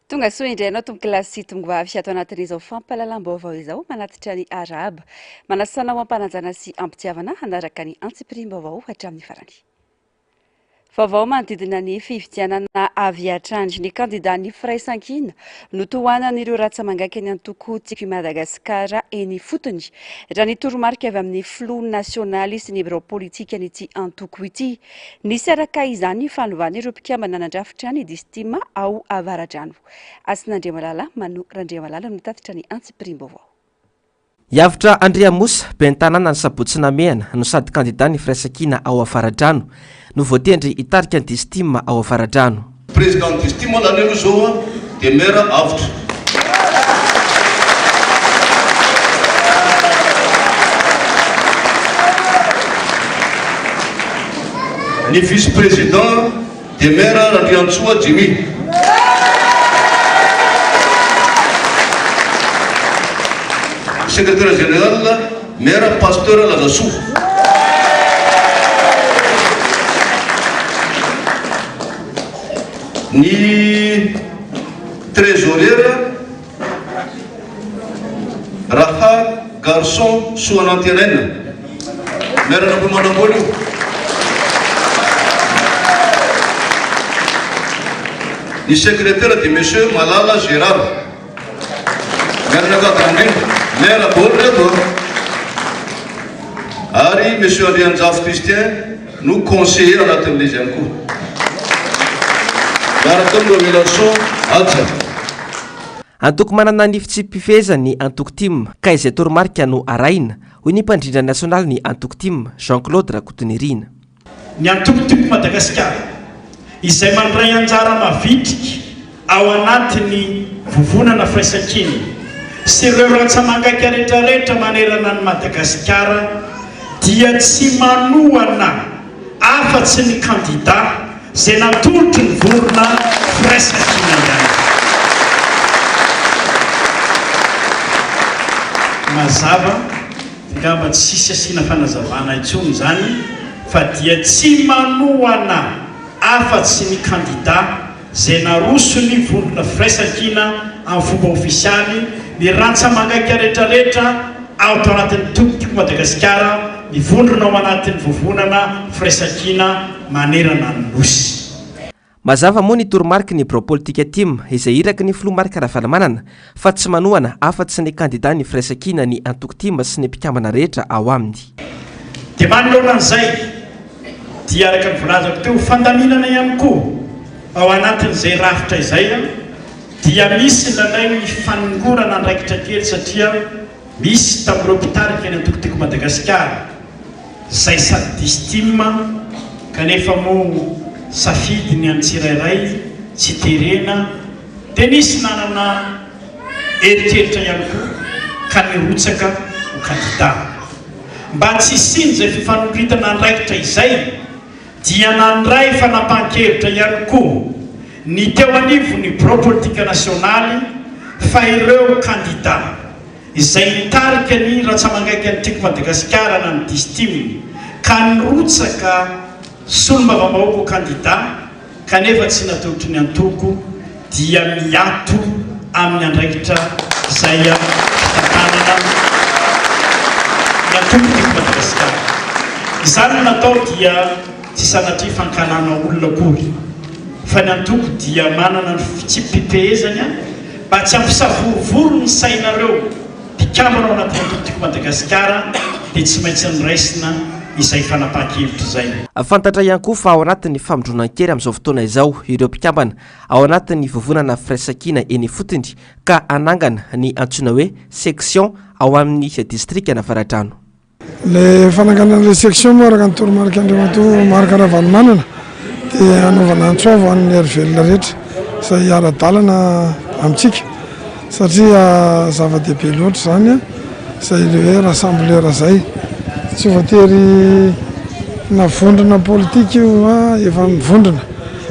Tonga soa indray anao tomboky lasy tongavy ato anatin'izao fampahalalam-baovao izao manatitra ny araba manasanao ampananjana sy ampitiavana hanaraka ny antsipirim-baovao hatramin'ny farany. Vaovao manodidina ny fifidianana avy hatrandry ny kandidat ny firaisan-kina no tohanan'ireo ratsamangaka eny antoko tsiky Madagasikara eny fotony raha ny toromarika avy amin'ny flou nasionaly sy ny birao politika nyty antoko ity. Nisy araka izany fanovana ireo mpikambana nandrafitra ny distima ao Avaradrano. Asin'Andriamalala Manu Randriamalala no tatitra ny antsipirim-baovao. Yavitra Andriamosa bentanana ny sabotsina mehana no sady kandidat ny firaisan-kina ao Avaradrano no voatendry hitarika ny distima ao Avaradrano. Président distima lanelo zao dia maire Avitra. Ny vice-président dia maire Randriantsoa Jimmy. Secrétaire général maire Pasteur Lazassou. Ni trésorière Raha Garçon Souanantirène maire Napomanambolo. Ni secrétaire de monsieur Malala Gérard maire Nagatambin maire Bordeaux. Ari monsieur Alianzaf Christian nous conseiller à l'atelier Jankou. Antoko manana ny fitsipifezany antoko tim ka izay toromarika no araina hoy ny mpandrindra nasionaly ny antoko tim Jean-Claude Rakotonirina. Ny antoko tim Madagasikara izay mandray anjara mavitrika ao anatiny vovonana firaisan-kina sy ireo ratsamangaka rehetrarehetra manerana ny Madagasikara dia tsy manohana afa-tsy ny kandidat zay natolotry ny vorona firaisan-kina ihany. Mazava ngamba tsisy asiana fanazavana intsony zany fa dia tsy manohana afa-tsy ny kandidat zay naroso ny vorona firaisan-kina amin'ny fomba ofisialy ny ratsamangaka rehetrarehetra ao anatin'ny tompoko Madagasikara ny vondrona ao anatin'ny vovonana firaisan-kina manerana ny nosy. Mazava moa ny toromarika ny birao politika tim izay iraka ny filomarika ara-valamanana fa tsy manohana afa-tsy ny kandidat ny firaisan-kina ny antoko tim sy ny mpikambana rehetra ao aminy. Dia manoloana an'izay dia araka ny volazako teo fandaminana ihany koa ao anatin'izay rafitra izay dia misy lalay ny fanongorana andraikitra kely satria misy tamin'ireo mpitarika ny antoko Madagasikara zay sady distima kanefa moa safidy ny antsirairay tsy terena dia nisy nanana eritreritra ihany koa ka nirotsaka ho kandidat. Mba tsy siny zay fifanokitana andraikitra izay dia nandray fanapahan-kevitra ihany koa ny teo anivo ny birao politika nasionaly fa ireo kandidat izay nitarika ny ratsamangaka ny Madagasikara na ny distima ka nirotsaka solom-bavambahoaka ho kandidat kanefa tsy natolotry ny antoko dia miato amin'ny andraikitra zay fitantanana ny antoko Madagasikara. Izany natao dia tsy sanatria fankalana olona akory fa ny antoko dia manana ny fitsipipehezany mba tsy ampisavorovoro ny sainareo mpikambana ao anatin'ny antoko Madagasikara dia tsy maintsy nyraisina izay fanapahan-kevitra zay. Fantatra ihany koa fa ao anatin'ny famondronan-kery amin'izao fotoana izao ireo mpikambana ao anatin'ny vovonana firaisan-kina eny fotony ka anangana ny antsoina hoe section ao amin'ny distrika Avaradrano. Le fananganan'ilay section moa araka ny toromarika Andriamatoa marika ara-vanomanana dia anaovana antsoava amin'ny arivelona rehetra izay ara-dalana amintsika satria zava-dehibe loatra zany izay hoe rassembleur zay tsy voatery navondrona politika io efa mivondrona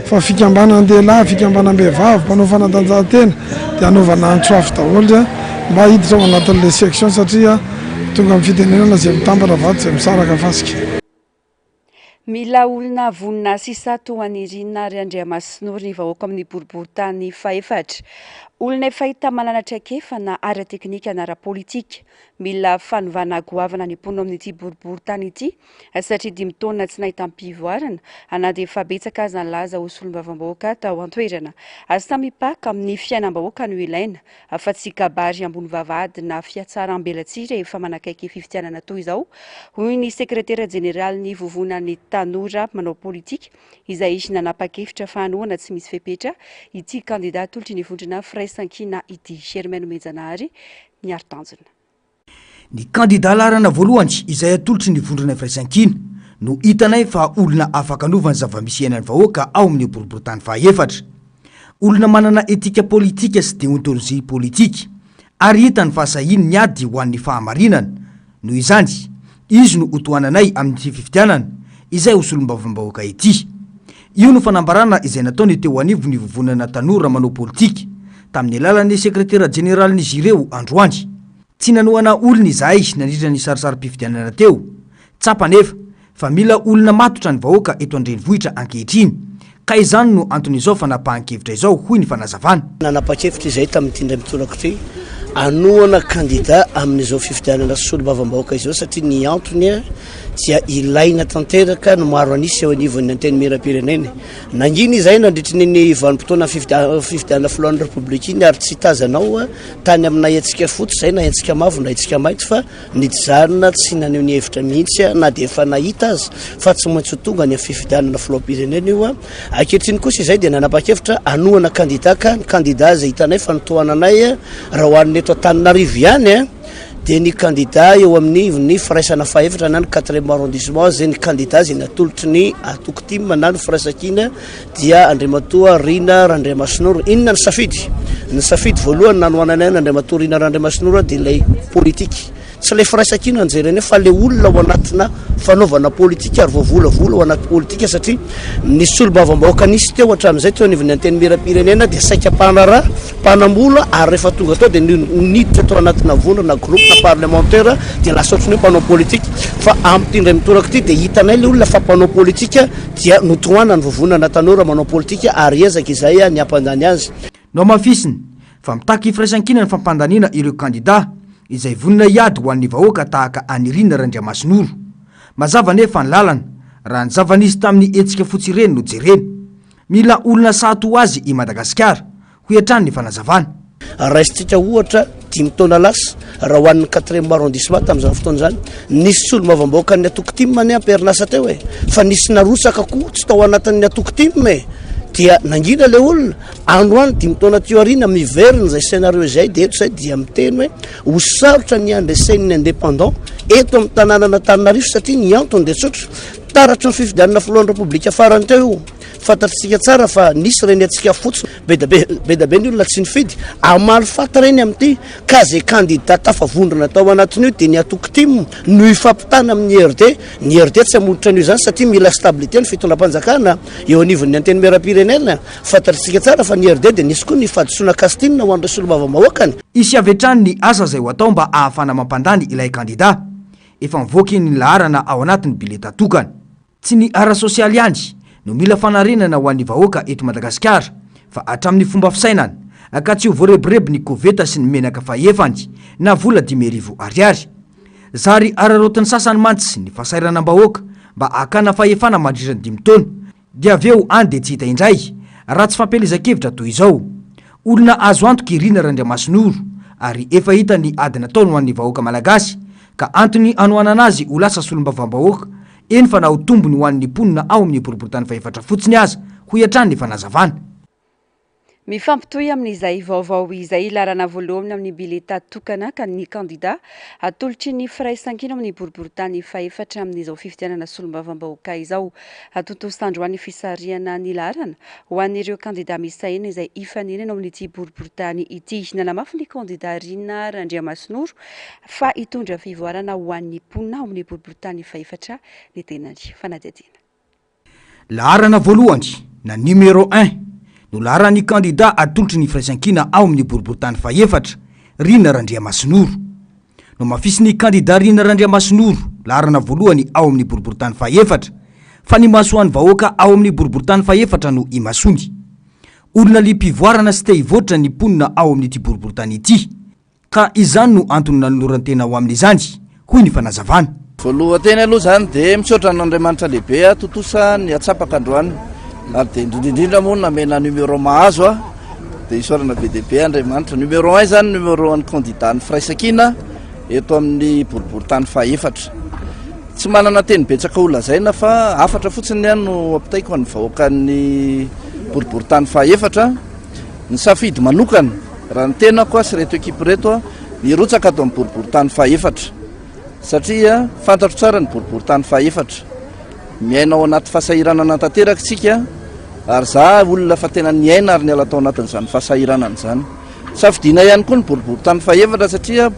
fa fikambana an-dehilahy fikambana-behivavy mpanao fanatanjahantena dia anaovana antsoafy daholo mba hiditra ao anatin'ilay section satria tonga amin'ny fitenenana zay mitambatra vato zay misaraka fasika. Mila olona vonina sisa to anirina ary Andriamasinoro ny vahoaka amin'ny boriboritany faefatra. Olona efa hita manana traikefa na ara teknika na ara politika. Mila fanovana goavana ny mpono amin'ity boriboritany ity satria 5 taona tsy nahita ampivoarana ana dia efa betsaka aza laza ho solombavam-bahoaka tao an-toerana. Samipaka amin'ny fiainam-bahoaka no ilaina fa tsy kabary ambony vavahady na fiatsaram-belatsihy rehefa manakaiky fifitianana toy izao. Hoy ny sekretera jeneraly vovonan'ny tanora manao politika izay nanapa-kevitra fa hanoana tsy misy fepetra ity kandidat olotry ny vondrona firaisankina ity. Germaine Menjanahary miaro tanjona. Ny kandidat larana voalohany izay atolotry ny vondrona firaisankina no hitanay fa olona afaka anovany zava-misy iainan'ny vahoaka ao amin'ny boriboritany faefatra. Olona manana etika politika sy deontolojia politika ary hitany fahasahiny ny ady ho an'ny fahamarinana. Noho izany, izy no otoananay amin'ny fifitianana izay ho solombavam-bahoaka ity. Io no fanambarana izay nataony teo anivo ny vovonana tanora manao politika tamin'ny alalan'ny sekretera jeneralin'izy ireo androany. Tsy nanoana olona izahay nandritra ny sarisary-pifidianana teo. Tsapa nefa fa mila olona matotra ny vahoaka eto an-drenivohitra ankehitriny. Ka izany no anton'izao fanapahan-kevitra izao hoy ny fanazavana. Nanapa-kevitra izay tamin'ny tindray mitolaka ty anoana kandidat amin'izao fifidianana solombavam-bahoaka izao satria ny antony dia ilaina tanteraka no maro anisy eo anivon'ny anteny miram-pirenena. Nanginy izay nandritry ny vanim-potoana fifidianana filohan'ny repoblika iny ary tsy tazanao tany amina hetsika fotsy izay na hetsika mavo na hetsika mainty fa nijanona tsy naneho ny hevitra mihitsy na dia efa nahita azy fa tsy maintsy tonga ny fifidianana filoham-pirenena io. Ankehitriny kosa izay dia nanapa-kevitra anoana kandidat ka ny kandidat izay hitanay fa nitohananay raha hoan'ny eto Antananarivo ihany dia ny kandidat eo amin'ny firaisana faefatra na ny 4e arrondissement izay ny kandidat izay natolotry ny Atokotima na ny firaisankina dia Andriamatoa Rina Randriamasinoro. Inona ny safidy? Ny safidy voalohany nanoananay Andriamatoa Rina Randriamasinoro dia ilay politika. Tsy ilay firaisankina anjerena fa ilay olona ao anatina fanaovana politika ary voavolavola ao anaty politika satria ny solombavam-bahoaka nisy teo hatramin'izay teo anivon'ny anteny miram-pirenena dia saika mpanaraha mpanambola ary rehefa tonga tao dia niditra tao anatina vonana groupe parlementaire dia lasa ohatrany hoe mpanao politika fa amin'ny indray mitoraka ity dia hitanay ilay olona fa mpanao politika dia notohana ny vovonana tanora manao politika ary ezaka izay ny ampandany azy. No mafisiny fa mitaky firaisankina ny fampandaniana ireo kandidat izay vonina hiady ho an'ny vahoaka tahaka anirina Randriamasinoro. Mazava nefa ny lalana raha ny zava-nisy tamin'ny etsika fotsy ireny no jerena. Mila olona sato azy i Madagasikara ho hatrany ny fanazavana. Raisitsika ohatra 5 taona lasa raha ho an'ny 4e arrondissement tamin'izany fotoana izany nisy solombavam-bahoaka ny Atokotima ny amperinasa teo fa nisy narosaka koa tsy tao anatin'ny Atokotima dia nangina ilay olona androany 5 taona teo arina miverina izay scénario izay dia eto izay dia miteny hoe ho sarotra ny andresen'ny indépendant eto amin'ny tanàna Antananarivo satria ny antony dia tsotra taratry ny fifidianana filohan'ny repoblika farany teo io. Fantatritsika tsara fa nisy reny atsika fotsiny be da be ny olona tsy nifidy amaly fata reny amin'ity ka zay kandidat tafavondrona tao anatiny io dia ny Atokotima no ifampitana amin'ny RD. Ny RD tsy amoditra an'io izany satria mila stabilité ny fitondram-panjakana eo anivon'ny anteny miram-pirenena. Fantatritsika tsara fa ny RD dia nisy koa ny fadisoana kastina ho an'ireo solombavam-bahoakany. Isy avy hatrany ny asa izay ho atao mba ahafana mampandany ilay kandidat. Efa mivoaka ny laharana ao anatin'ny bileta tokana. Tsy ny ara sosialy ihany no mila fanarenana ho an'ny vahoaka eto Madagasikara fa hatramin'ny fomba fisainana ka tsy ho voarebireby ny koveta sy ny menaka faefany na vola 10,000 ariary. Zary ararotiny sasany mantsy ny fasairanam-bahoaka mba hakana faefana mandritra 5 taona dia avy eo any dia tsy hita indray raha tsy fampelezan-kevitra toy izao. Olona azo antoka Rina Randriamasinoro ary efa hita ny ady nataony ho an'ny vahoaka malagasy ka antony anoanana azy ho lasa solombavam-bahoaka. Eny fa na ho tombony ho an'ny mponina ao amin'ny boriboritany faefatra fotsiny aza ho hatrany ny fanazavana. Mifampitohy amin'izay vaovao izay larana voalohany amin'ny bileta tokana ka ny kandidat atolotry ny firaisankina amin'ny boriboritany faefatra amin'izao fifidianana solombavam-bahoaka izao. Atotosa androany fisarihana ny larana ho an'ireo kandidat misaina izay ifanenana amin'ity boriboritany ity. Nanamafy ny kandidat Rina Randriamasinoro fa hitondra fivoarana ho an'ny mponina ao amin'ny boriboritany faefatra ny tenany fanadihadiana. Larana voalohany na numéro 1 no laharany kandidat atolotry ny firaisankina ao amin'ny boriboritany faefatra Rina Randriamasinoro. No mafisy ny kandidat Rina Randriamasinoro laharana voalohany ao amin'ny boriboritany faefatra fa ny masoan'ny vahoaka ao amin'ny boriboritany faefatra no imasony. Olona lipivoarana sy te hivoatra ny ponina ao amin'ity boriboritany ity, ka izany no antony nanolorantena ho amin'izany, hoy ny fanazavana. Voalohanteny aloha zany de misaotra n'Andriamanitra lehibe totosa ny atsapaka androany, ary de indrindrindrindra moa namena numéro mahazo de isorana be dehibe Andriamanitra. Numéro 1 zany numéro an'ny candidat ny Fraisakina eto amin'ny boriboritany faefatra. Tsy manana teny betsaka ho lazaina fa afatra fotsiny ihany no apitaiko ny vahoakan'ny boriboritany faefatra. Ny safidy manokana raha ny tenako sy reto ekipa reto ny rotsaka ato amin'ny boriboritany faefatra, satria fantatro tsara ny boriboritany faefatra. Miaina ao anaty fasahirana nantanteraka tsika, ary za olona fa tena niaina ary niala tao anatin'izany fasahiranana zany. Safidiana ihany koa ny boriboritany faefatra satria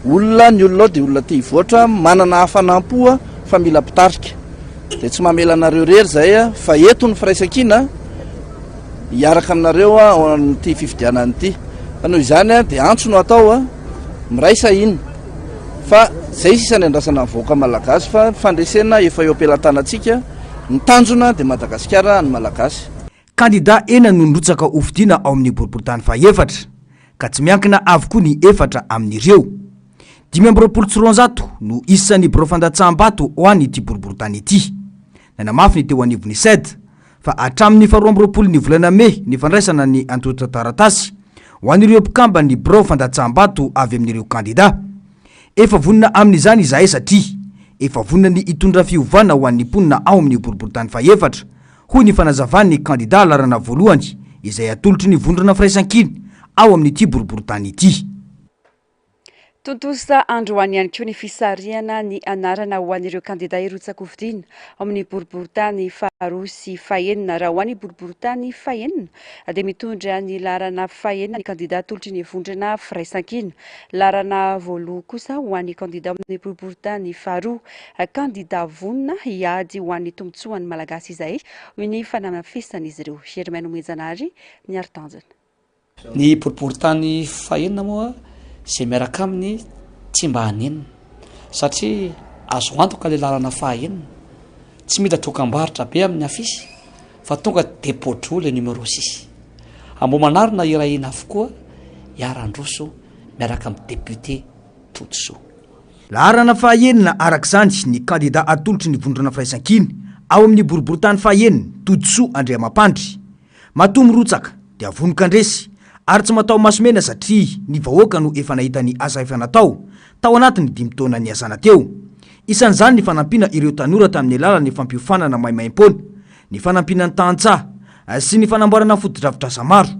olona ny olona ao dia olona tia hivoatra, manana hafanampoa fa mila pitarika. Dia tsy mamela anareo rery zay fa eto ny Fraisakina hiaraka aminareo ao amin'ity fifidianana ity. Fa noho izany dia antso no atao miraisa iny. Fa zay sisany andrasana vahoaka malagasy fa fandresena efa eo ampelantanantsika ny tanjona dia Madagasikara ny malagasy. Kandida ena no nrotsaka hofidiana ao amin'ny boriboritany faefatra, ka tsy miankina avokoa ny efatra amin'ireo. 530 no isan'ny borofandatsaham-bato ho an'ity boriboritany ity. Nanamafy ny teo anivon'ny SED fa hatramin'ny 12 ny volana Mey ny fandraisana ny antota taratasy ho an'ireo mpikamba ny borofandatsaham-bato avy amin'ireo kandida. Efa vonina amin'izany izahay satria efa vonina ny itondra fiovana ho an'ny mponina ao amin'ny boriboritany faefatra, hoy ny fanazavan'ny kandida larana voalohany izay atolotry ny vondrona firaisan-kiny ao amin'ity boriboritany ity. Tontosa androany ihany koa ny fisariana ny anarana ho an'ireo kandida irotsaka hofidiana amin'ny boriboritany faharoa sy fahaenina. Raha ho an'ny boriboritany fahaenina dia mitondra ny larana fahaenina ny kandida atolotry ny vondrona firaisan-kina. Larana voaloha kosa ho an'ny kandida amin'ny boriboritany faharoa, kandida vonina hiady ho an'ny tombotsoan'ny malagasy izay hoy ny fanamafisana izy ireo. Germaine Omenjanary miaro tanjona. Ny boriboritany fahaenina moa izay miaraka aminy tsy mba hanenina satria azo antoka le lalana fahaenina, tsy mila dokam-barotra be amin'ny afisy fa tonga depôtro le numéro 6 ambomanarina irahina avokoa Iarandroso miaraka amin'ny député Totoso. Larana fahaenina arak'izany ny kandida atolotry ny vondrona firaisan-kiny ao amin'ny boriboritany fahaenina Totoso Andriamampandry. Matomy rotsaka dia vonoka andresy ary tsy matao masomena satria ny vahoaka no efa nahita ny asa efa natao tao anatin'ny 5 taona ny asana teo. Isan'izany ny fanampiana ireo tanora tamin'ny alalan'ny fampiofanana maimaim-pona, ny fanampiana ny tantsaha sy ny fanamboarana foto-drafitrasa maro.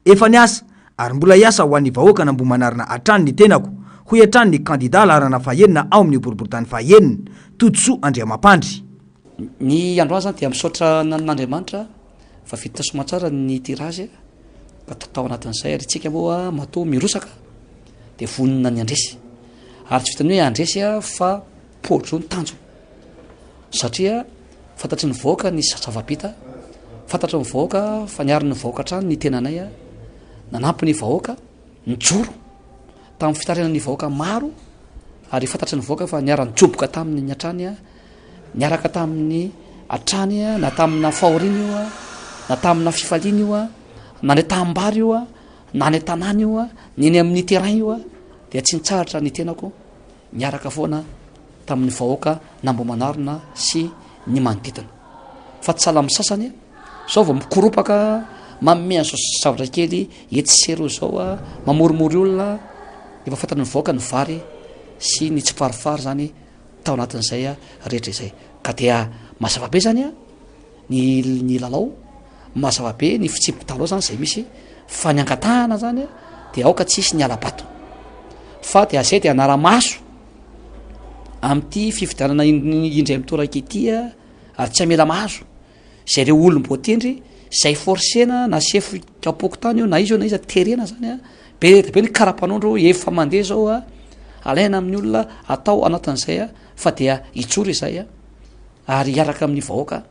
Efa niasa ary mbola hiasa ho an'ny vahoaka nambomanarina hatrany ny tenako, hoy hatrany ny kandida larana fahaenina ao amin'ny boriboritany fahaenina Totoso Andriamampandry. Ny andro azy dia misaotra n'Andriamanitra fa vita somatsara ny tirazy tao anatin'izay ary tsika moa matoa mirosaka dia vonina ny andresy, ary tsy vitany hoe andresy fa potro ny tanjo satria fantatry ny vahoaka ny zava-bita, fantatry ny vahoaka fa niary ny vahoaka trano ny tenanay nanampy ny vahoaka nijoro tamin'ny fitarenany ny vahoaka maro, ary fantatry ny vahoaka fa niara nijoboka tamin'ny hatrany niaraka tamin'ny hatrany na tamina fahoriana io na tamina fifaliana io na ny tambary io na ny tanàna io neny amin'ny terrain io dia tsy nitsaratra ny tenako niaraka foana tamin'ny vahoaka nambomanarina sy ny manodidina. Fa tsy sahala amin'ny sasany zao vao mikoropaka manome an'izao zavatra kely etsero zao mamorimory olona, efa fantatry ny vahoaka ny vary sy ny tsifarifary zany tao anatin'izay rehetra izay. Ka dia mazava be zany ny lalao, mazava be ny fitsipotalo zany zay misy fa ny angatahana zany dia aoka tsisy ny alabato fa dia zay dia anara-maso amin'ity fifidianana indray mitoraka ity ary tsy amela mahazo zay reo olom-boatendry zay forsena na sefo kapoko tany io na izy io na izy terena zany be be ny karapanondro efa mandeha zao alaina amin'ny olona atao anatin'izay fa dia itsoro izay ary hiaraka amin'ny vahoaka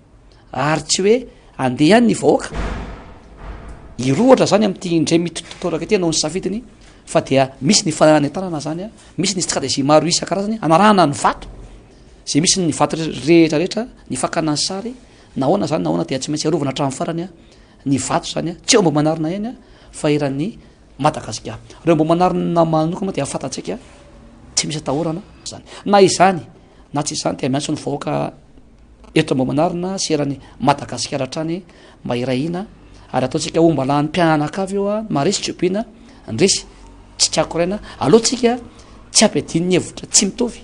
ary tsy hoe andeha ihany ny vahoaka irohatra zany amin'ity indray mitotoraka ity anao ny safidiny fa dia misy ny fananetana zany misy ny tsikadesy maro isan-karazany anarahana ny vato zay misy ny vato rehetrarehetra ny fakana ny sary nahoana zany nahoana dia tsy maintsy arovana hatramin'ny farany a ny vato zany a tsy eo mba manarina eny a fa iran'ny Madagasikara reo mba manarina manokana dia afantatsika tsy misy atahorana zany na izany na tsy izany dia miantso ny vahoaka eto mba manarina sy eran'ny Madagasikara hatrany mba irahina ary ataotsika omba lahany mpianakavy eo a maresy Etiopina ndresy tsy tiako raina alohatsika tsy ampiadiny ny hevitra tsy mitovy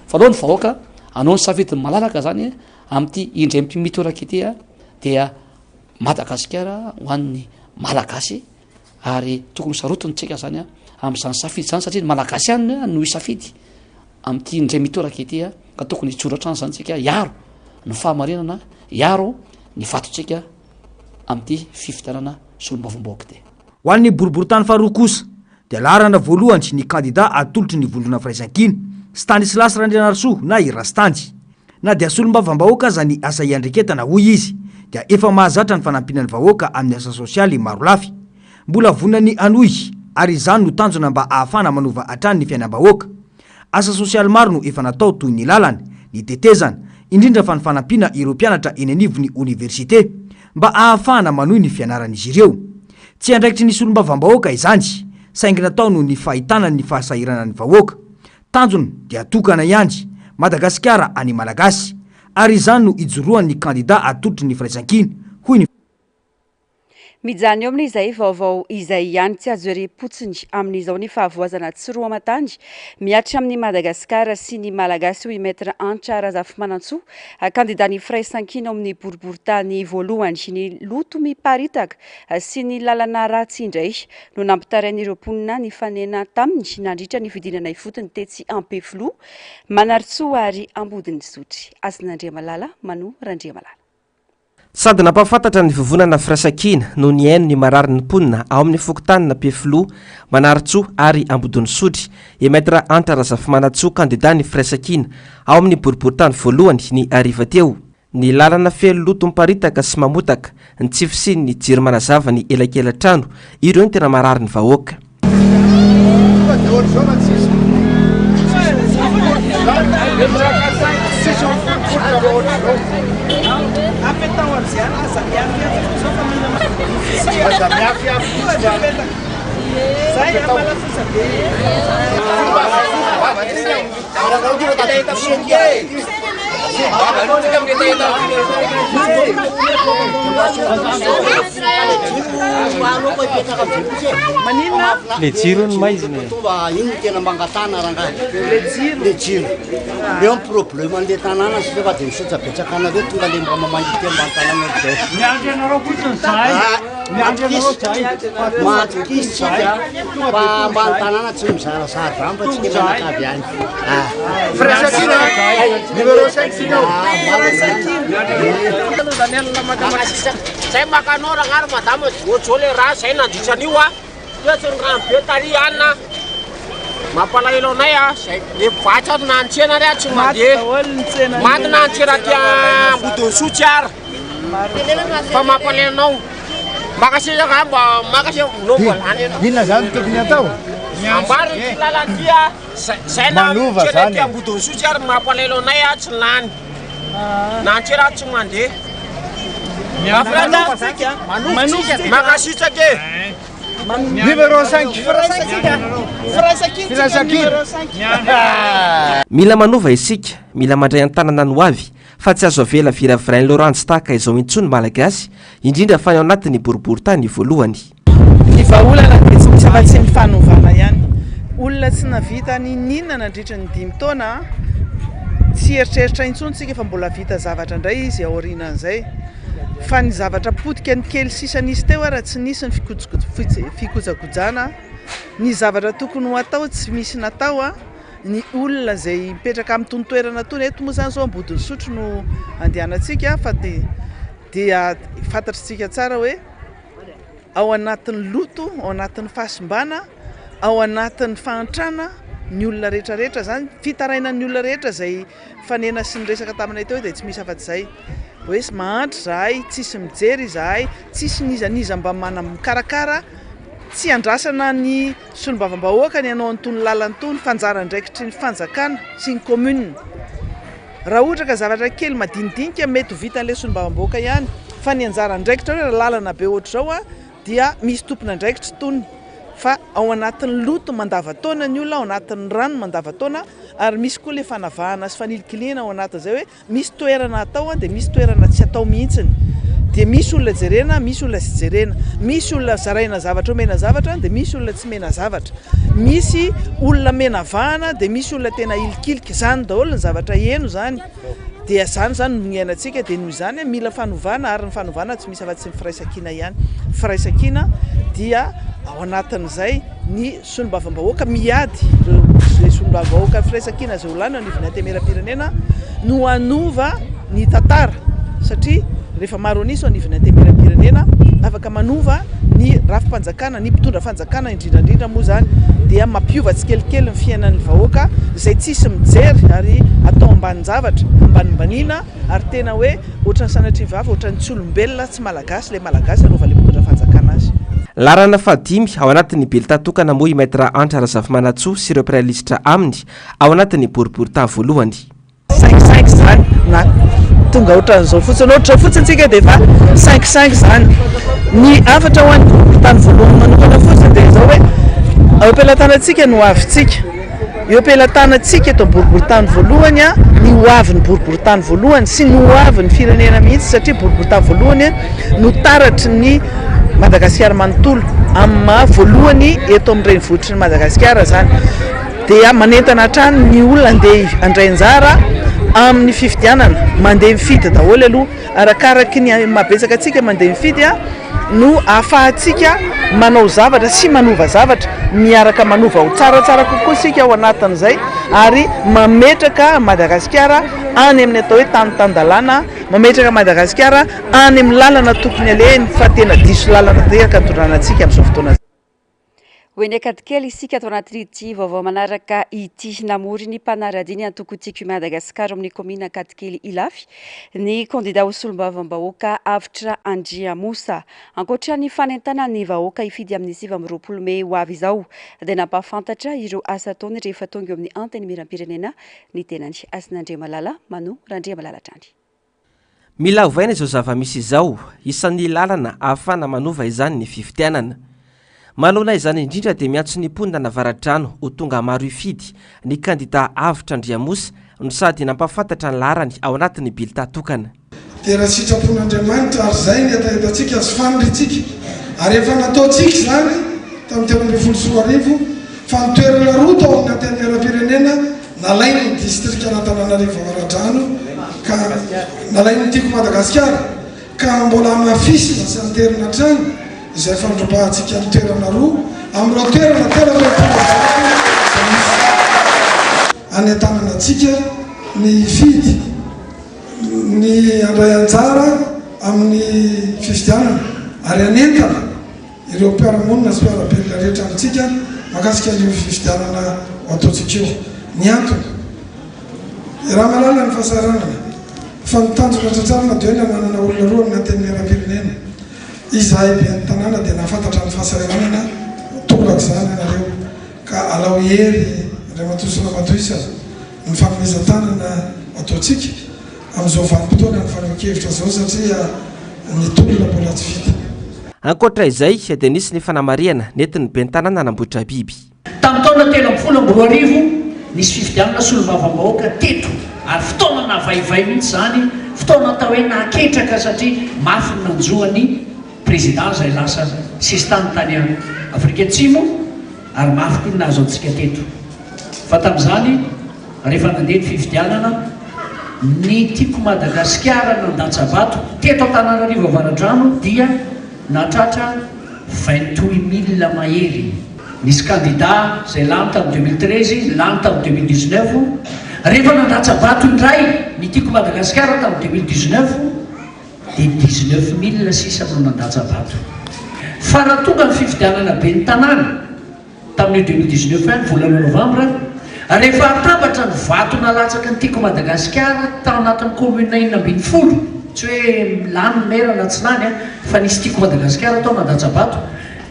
fa aloha ny vahoaka anao ny safidiny malalaka zany amin'ity indray mitoraka ity a dia Madagasikara ho an'ny malagasy ary tokony sarotiny tsika zany a amin'izany safidy zany satria ny malagasy any no isafidy amin'ity indray mitoraka ity a ka tokony hitsoratra any zany tsika iaro ny fahamarinana iaro ny vatotsika amin'ity fifitanana solombavam-bahoaka ty ho an'ny boriboritany faharoa kosa dia laharana voalohany ny kandida atolotry ny vondrona firaisan-kiny Stanislas Randrianarsoa na i Rastandy na dia solombavam-bahoaka aza ny asa iandreketana hoy izy dia efa mahazatra ny fanampinan'ny vahoaka amin'ny asa sosialy maro lafy mbola vonany anoy ary izany no tanjona mba ahafana manova hatrany ny fiainam-bahoaka asa sosialy maro no efa natao toy ny lalany ny tetezana indrindra fa ny fanampiana ireo mpianatra eny anivon'ny université mba ahafahana manohy ny fianaran'izy ireo tsy andraikitry ny solombavam-bahoaka izany saingy natao no ny fahitana ny fahasahirana ny vahoaka tanjony dia tokana ihany Madagasikara any malagasy ary izany no ijoroan'ny kandida atolotry ny firaisan-kiny hoy ny mijany eo amin'izay vaovao izay ihany tsy azo ere-potsiny amin'izao ny fahavoazana Tsiroamatandry miatra amin'ny Madagasikara sy ny malagasy hoy Maître Antra Razafy-Manantsoa kandida ny firaisan-kiny amin'ny boriboritany voalohany ny loto miparitaka sy ny lalana ratsy indray no nampitarain'ireo mponina ny fanena taminy nandritra ny fidinana ifotony tetsy Ampefilo Manaritsoa ary Ambodiny Sotry Asin'Andriamalala Mano Randriamalala sady nampafantatra ny vovonana firaisan-kina no ny haino ny marary ny mponina ao amin'ny fokotanina Ampefilo Manaritsoa ary Ambodiny Sotry i Maître Antra Razafy-Manantsoa kandida ny firaisan-kina ao amin'ny boriboritany voalohany ny ariva teo ny lalana felo loto miparitaka sy mamotaka ny tsifisiny ny jiro manazava ny elakelatrano ireo ny tena marary ny vahoaka le jirony maiziny iny tena mangatana rangahy le jiro eo ny problème an'le tanàna sy rehefa de misotra betsaka anareo tonga le mba mamangity ambany tanàna zao miandry anareo fotsiny zay matikisy tsika fa ambany tanàna tsy mizarasary zany fa tsy tena nakavy any zay makanora gnary madama ojo le raha zay nandritran'io a toetsy ny rano be tary anina mampalahelo anay a zay le vatsa nantsena ry a tsy mandeha maty nantsena ty Ambodiny Sotry ara fa mampalahelo anao makasezaka mba makasea novolany inona zany tokony atao ambary ty lalanty a zay nantsena ty Ambodiny Sotry ary mampalahelo anay a tsy lany nantsena tsy mandeha makasitsaka numéro 5 mila manova isika mila mandray an-tanana no avy fa tsy azo avela viravirainy Laurence tahaka izao intsony malagasy indrindra fa ao anatin'ny boriboritany voalohany ny vahaolana dia tsy misy afa-tsy mifanovana ihany olona tsy navita ny ninona nandritra ny 5 taona tsy eritreritra intsony tsika fa mbola vita zavatra indray izy aorianan'izay fa ny zavatra potika ny kely sisanisy teo raha tsy nisy ny fikojakojana ny zavatra tokony ho atao tsy misy natao a ny olona zay mipetraka amin'ny tontoerana tony eto moa zany zao Ambodiny Sotry no andehanantsika fa dia fantatritsika tsara hoe ao anatin'ny loto ao anatin'ny fahasimbana ao anatin'ny fahantrana ny olona rehetrarehetra zany fitarainan'ny olona rehetra zay fanena sy ny resaka taminay teo dia tsy misy afa-tsy zay hoe mahantra zahay tsisy mijery zahay tsisy nizaniza mba mana mikarakara tsy andrasana ny solombavam-bahoaka ny anao antony lalany tony fanjara ndraikitry ny fanjakana sy ny commune raha ohatra ka zavatra kely madinidinika mety ho vita an'ilay solombavambahoaka ihany fa ny anjara ndraikitra hoe raha lalana be ohatra zao a dia misy tompona ndraikitra tonony fa ao anatin'ny loto mandavataona ny olona ao anatin'ny rano mandavataona ary misy koa le fanavahana sy fanilikilina ao anatin'izay hoe misy toerana atao dia misy toerana tsy atao mihitsiny dia misy olona jerena misy olona sy jerena misy olona zaraina zavatra mena zavatra dia misy olona tsy mena zavatra misy olona mena vahana dia misy olona tena ilikilika zany daholo ny zavatra eno zany dia zany no miainantsika dia noho izany mila fanovana ary ny fanovana tsy misy afa-tsy firaisankina ihany firaisankina dia ao anatin'izay ny solombavambahoaka miady le solombavambahoaka firaisankina zay olana anivony antemera-pirenena no anova ny tantara satria rehefa maro aniso anivony antemera-pirenena afaka manova ny rafim-panjakana ny mpitondra fanjakana indrindrandrindra moa zany dia mampiova tsikelikely ny fiainan'ny vahoaka izay tsisy mijery ary atao ambanin-javatra ambanimbanina ary tena hoe ohatran'ny sanatrivava ohatran'ny tsy olombelona tsy malagasy le malagasy anova le mpitondra fanjakana azy larana fadimy ao anatin'ny belitatokana moa imaitra antra razafy-manatsoa sy ireo mpiralisitra aminy ao anatin'ny boriboritany voalohany 5 zany na tonga ohatran'izao fotsiny ohatra fotsiny tsika dia efa 5 zany ny afatra ho an'ny boriboritany voalohany manokana fotsiny dia izao hoe ao am-pelantanantsika no avintsika eo am-pelantanantsika eto boriboritany voalohany a ny hoavin'ny boriboritany voalohany sy ny hoavin'ny firenena mihitsy satria boriboritany voalohany no taratry ny Madagasikara manontolo amin'ny maha voalohany eto amin'ny renivohitr'i Madagasikara zany dia manentana hatrany ny olona andeha andray anjara amin'ny fifidianana mandeha mifidy daholo aloha arakaraky ny mabetsaka atsika mandeha mifidy a no ahafahantsika manao zavatra sy manova zavatra miaraka manova ho tsaratsara kokoa sika ao anatin'izay ary mametraka Madagasikara any amin'ny atao hoe tany-tandalana mametraka Madagasikara any amin'ny lalana tokony alehany fa tena diso lalana teraka nitondranantsika amin'izao fotoana hoeny akadikely isika atao anaty vaovao manaraka ity namory ny mpanaradiany antokotsika Madagasikara amin'ny komina Akadikely Ilafy ny kandida ho solombavambahoaka avitra Andriamosa ankoatra ny fanentana ny vahoaka ifidy amin'ny 20 Mey ho avy izao dia nampahafantatra ireo asa ataony rehefa tonga eo amin'ny anteny miram-pirenena ny tenany Asin'Andriamalala Mano Randriamalala Trany mila ovaina izao zava-misy izao isan'ny lalana ahafana manova izany ny fifidianana manolona izany indrindra dia miantso ny mponina navaradrano ho tonga maro ifidy ny kandida avitra Andriamosa no sady nampahafantatra ny larany ao anatin'ny belitatokana dia raha sitrapon'Andriamanitra ary zay ny etaetantsika sy faniritsika ary efa nataontsika zany tamin'ny 2024 fa nitoerana roa tao amin'ny anteny miram-pirenena nalainy ny distrika Antananarivo Avaradrano ka nalainy tiako Madagasikara ka mbola mafisina sy anterina trano izay fandrobahantsika ny toerana roa amin'ireo toerana tena anentanana antsika ny fidy ny andray anjara amin'ny fifidianana ary anentana ireo mpiaramonina sy mpiarabelona rehetra amintsika makasika an'io fifidianana ataontsika eo ny antony raha malala ny fahasaranana fa nitanjona tratrarina dia hoe manana olona roa amin'ny anteny miram-pirenena izahay be ny tanàna dia nafantatra ny fahasaranana tolaka zany anareo ka alao hery Andriamatosina matoisa ny fanomezan-tanana ataontsika amin'izao vanim-potoana ny fanaoan-kevitra zao satria ny tolona mbola tsy vita ankoatra izay dia nisy ny fanamariana nentin'ny be ny tanàna namboatra biby tamin'ny taona 13 nisy fifidianana solombavambahoaka teto ary fotoana navaivay mihitsy zany fotoana atao hoe naketraka satria mafy ny nanjoany président zay lasa sistany tany Afrika Atsimo ary mafy koa nazo antsika teto fa tamin'izany rehefa nandeha ny fifidianana ny tiako Madagasikara nandatsabato teto Antananarivo Avaradrano dia natratra 28 000 mahery nisy candidat zay lany tamin'ny 2013 lany tamin'ny 2019 rehefa nandatsabato indray ny tiako Madagasikara tamin'ny 2019 dia 19 000 sisa no nandatsabato fa raha tonga ny fifidianana be ny tanàna tamin'ny 2019 any volana novambra rehefa atambatra ny vato nalatsaka ny tiako Madagasikara tao anatin'ny commune 9 tsy hoe lany merana tsy lany fa nisy tiako Madagasikara tao nandatsabato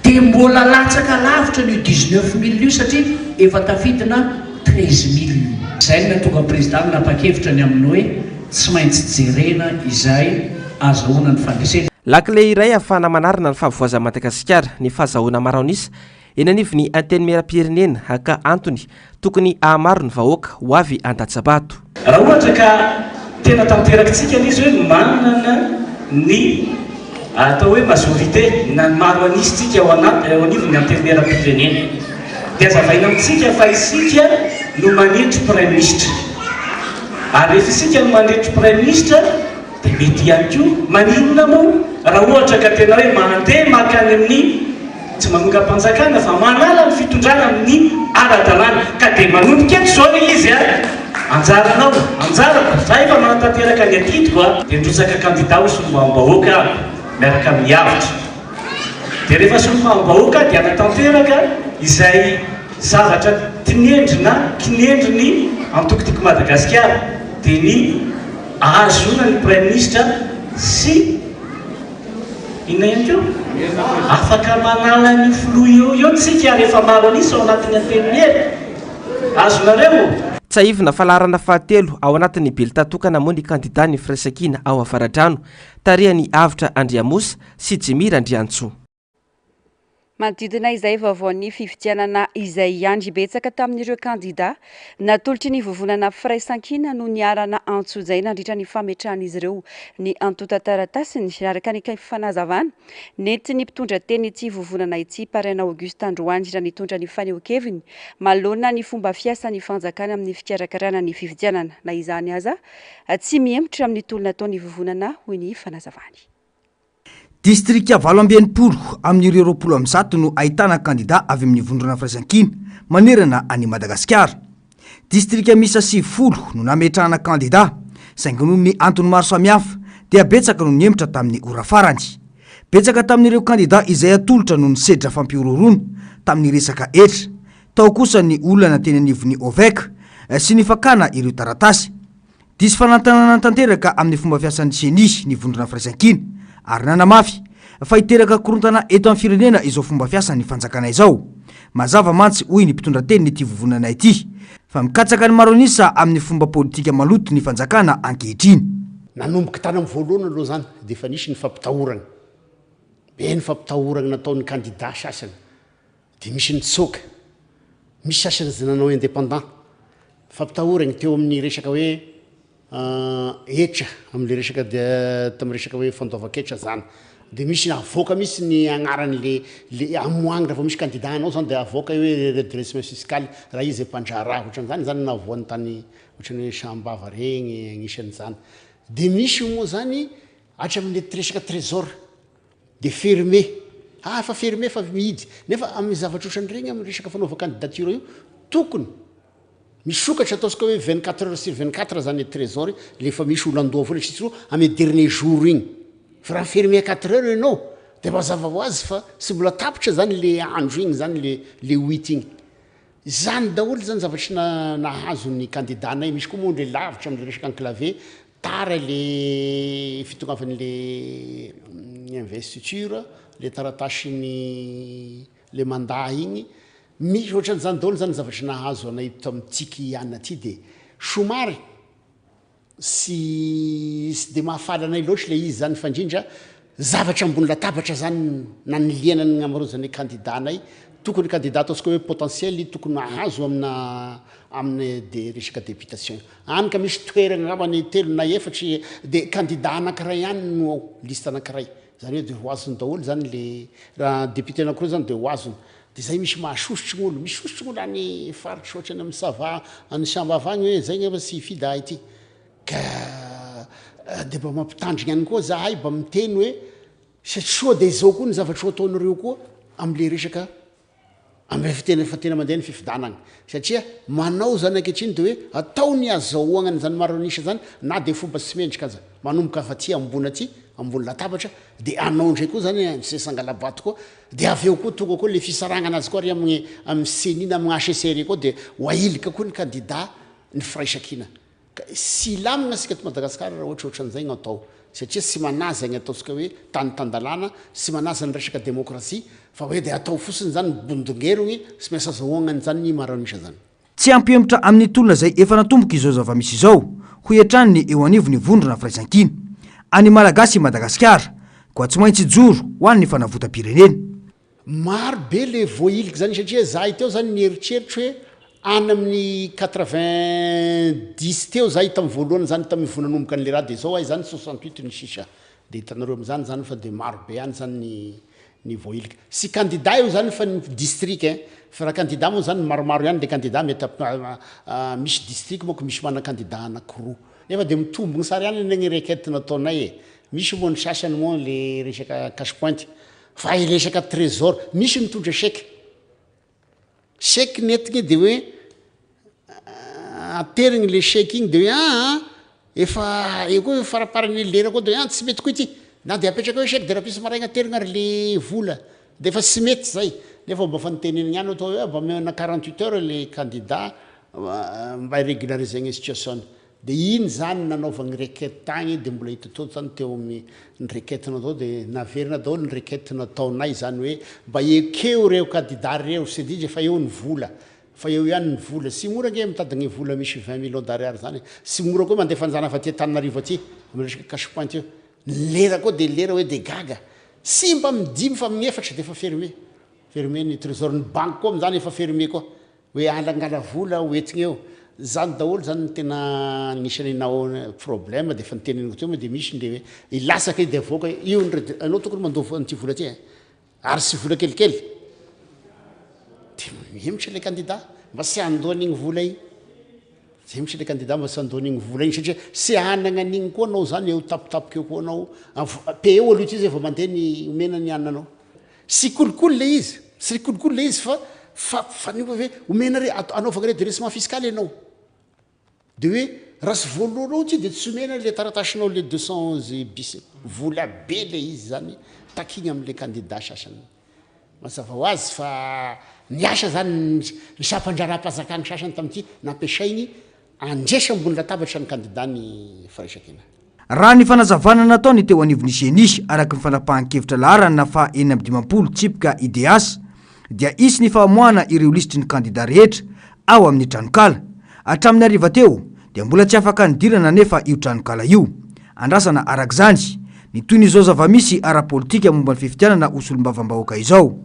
dia mbola latsaka lavitra ny 19 000 io satria efa tafidina 13 000 zay na tonga président napa-kevitra ny amin'ny hoe tsy maintsy jerena izay azahoana ny fandresena. lakile iray ahafahana manarina ny fahavozan'i Madagasikara ny fahazahoana maraonisa eny anivon'ny anteny meram-pirenena ka antony tokony ahamaro ny vahoaka ho avy an-datsabato. Raha ohatra ka tena tanterakitsika izy hoe manana ny atao hoe majorité na maro anisitsika ao anivon'ny anteny meram-pirenena dia azavaina amitsika fa isika no manetry prime ministre ary rehefa isika no manetry prime ministre dia mety ihany koa maninona moa raha ohatra ka tena hoe mandeha makany amin'ny tsy manonga-panjakana fa manala ny fitondrana amin'ny ara-dalàna ka dia manomboka eto zao le izy anjaranao anjarako za efa manatanteraka ny atitiko dia ndrotsaka candidat ho solombavam-bahoaka miaraka amin'ny havitra dia rehefa solombavam-bahoaka dia anatanteraka izay zavatra tinendrina kinendriny antokotiko Madagasikara dia ny ahazona ny prime ministre sy inona ihany koa afaka manala ny filoha eo tsika rehefa maro anisy ao anatin'ny antenimiery azonareo tsahivina falarana fahatelo ao anatin'ny belytatokana moa ny kandida ny Firaisankina ao Avaradrano tarihany Avitra Andriamosa sy Jimira Andriantsoa. Manodidina izay vaovaon'ny fifidianana izay andry betsaka tamin'ireo kandida natolotry ny vovonana Firaisankina no niarana antsoizay nandritra ny fametrahan'izy ireo ny antota taratasiny araka ny fanazavana nety ny mpitondra teny ity vovonana ity Parrain Auguste Androany raha nitondra ny fanehoan-keviny malona ny fomba fiasan'ny fanjakana amin'ny fikarakarana ny fifidianana na izany aza tsy miemotra amin'ny tolona ataon'ny vovonana hoy ny fanazavany. Distrika valo amby enimpolo amin'ireo roapolo amby zato no ahitana kandida avy amin'ny vondrona Firaisankina manerana any Madagasikara. Distrika misa 70 no nametrahana kandida saingy noho ny antony maro samihafa dia betsaka no niemotra tamin'ny ora farany. Betsaka tamin'ireo kandida izay atolotra no nisedra fampiororoana tamin'ny resaka etra. Tao kosa ny olona teny anivon'ny OVEC sy ny fakana ireo taratasy. Disy fanantanana tanteraka amin'ny fomba fiasan'ny CENI ny vondrona Firaisankina ary nanamafy fa hiteraka korontana eto amin'ny firenena izao fomba fiasan'ny fanjakana izao. Mazava mantsy hoy ny mpitondra teny n'ity vovonana ity fa mikatsaka ny maro anisa amin'ny fomba politika maloto ny fanjakana ankehitriny. Nanomboka tany amin'ny voalohany aloha zany dia efa nisy ny fampitahorana be ny fampitahorana nataon'ny kandida sasany dia misy ny tsoka misy sasany izay nanao indépendant fampitahorana teo amin'ny resaka hoe etra amin'le resaka tamin'ny resaka hoe fandoavan-ketra zany dia misy avoaka misy ny agnaran'le amoagny raha vao misy kandida anao zany dia avoaka hoe redressement fiscal raha izy mpandraraha ohatran'izany zany navoany tany ohatran'ny hoe sambava regny agnisan'izany dia misy moa zany hatramin'le resaka trésor dia fermé fa fermé fa mihidy nefa amin'ny zavatra ohatran'regny amin'ny resaka fanaovan-candidature io tokony misy sokatra ataosika hoe 24 heures sur 24 zany trésor lefa misy olo andoha foana sisy amin'ny dernier jour igny fa raha fermé 4 heures ianao dia mazava ho azy fa sy mbola tapitra zany le andro igny zany le 8 igny zany daholo zany zavatry nahazon'ny candidanay misy koa moa le lavitra amin'ny resaka enclavé tara le fitongavan'le investiture le taratasiny le mandat igny misy ohatran'izany daholo zany zavatry nahazo anay to amintsika ihany aty dia somary sy dia mahafaly anay loatra le izy zany fa indrindra zavatra ambony latabatra zany naniliana ny amarozan'ny candidanay tokony candidat ataosika hoe potentiel tokony nahazo amin'ny de resaka députation any ka misy toerana ngambany telo na efatra dia candidat anankiray ihany no ao liste anankiray zany hoe dia ho azony daholo zany le raha député anankiroa zany dia ho azony dia zay misy mahasosotry gn'olo misy sosotry gn'olo any faritra ohatrany amin'ny sava any sambava agny hoe zay nefa sy fida ity ka dia mba mampitandrina ihany koa zahay mba miteny hoe satsoa dia izao koa ny zavatra ho ataonareo koa amin'le resaka amin'ny fa tena mandeha ny fifidanana satria manao zany ankehitriny dia hoe ataony azahoana ny zany maro anisa zany na dia fomba sy mendrika aza manomboka fa ty ambony aty ambony latabatra dia anao ndray koa zany se sangalabato koa dia avy eo koa tonga koa le fisaragnana azy koa ry amin'ny CENI na amin'ny HCR koa dia ho ahilika koa ny candidat ny Firaisankina sy ilamina asika to Madagasikara raha ohatrohatran'izay no atao satria sy manaza gny ataosika hoe tany-tandalàna sy manaza ny resaka démocratie fa hoe dia atao fotsiny zany bondongerony sy miasa zahoagnany zany ny maro anisa zany. tsy ampihemitra amin'ny tolona zay efa natomboka izao zava-misy izao ho etrany ny eo anivony vondrona firaisan-kina any malagasy Madagasikara koa tsy maintsy joro ho an'ny fanavotam-pirenena. Maro be le voailiky zany satria zahay teo zany nieritreritry hoe any amin'ny 90 teo zahay tamin'ny voalohany zany tamin'ny vonanomboka an'le raha de zao ay zany 68 ny sisa de hitanareo am'zany zany fa de maro be any zany ny voailiky sy candidat io zany fa ny district fa raha candidat moa zany maromaro ihany le candidat mety misy district moa ko misy mana candidat anankiroa nefa de mitombogny sary ihany ny requête nataonay misy moa ny sasany moa le resaka cash point fa resaka trésor misy mitondra chèque netigny de hoe aterigny le chèque igny de hoe efa eo koa faraparany lera koa de tsy mety koa ity na de apetraka hoe chèque de raha pisy maraigna aterigna ary le vola de efa tsy mety zay nefa mba fantenenigny ihany atao hoe mba mena 48 heures le candidat mba irégularisegny situation de iny zany nanaovagny requête tagny de mbola hita tao zany teo amin'ny requête natao de naverina daholo ny requête nataonay zany hoe mba ekeo reo candidat reo sy indrindra efa eo ny vola fa eo ihany ny vola sy mora nge mitadagny vola misy 20 millions d'ariary zany sy mora koa mandefa anjana fa ty Tananarivo aty amresaka cash point io lera koa de lera hoe de gaga sy mba midimy fa amin'ny efatra de efa fermé ny trésor ny banque koa am'zany efa fermé koa hoe alangala vola hoentigny eo zany daholo zany ny tena nisany nao problème de fa niteneniko teo de misy nde hoe ilasaka de avoaka io anao tokony mandova an'ty vola ty ary sy vola kelikely de mihemitra le candidat mba sy andoan'igny vola igny mihemitra le candidat mba sy andoan'igny vola igny satria sy anagna an'igny koa anao zany eo tapitapiky eo koa anao pe eo aloha ty zay vao mandeha ny omena ny ananao sy kolokolo le izy sy kolokolo le izy fa ny hoe omena re anaovagna redressement fiscal ianao de hoe raha sy voalohanao ty de tsy omena le taratasinao le 211 bis vola be le izy zany takigny am'le candidat sasany mazava ho azy fa niasa zany ny sampandraram-pazakany sasany tamin'ity nampiasaigny andresa ambony latabatra ny candidat ny firaisan-kina. Raha ny fanazavana nataony teo anivon'ny Senisy araky ny fanapahan-kevitra laharana fa 450 tsipika IDEAS dia isy ny fahamoana ireo lisitry ny candidat rehetra ao amin'ny tranokala hatramin'ny ariva teo dia mbola tsy afaka nidirana nefa io tranokala io andrasana arak'izany ny toy ny zao zava-misy ara-politika momba ny fifidianana osolombavambahoaka izao.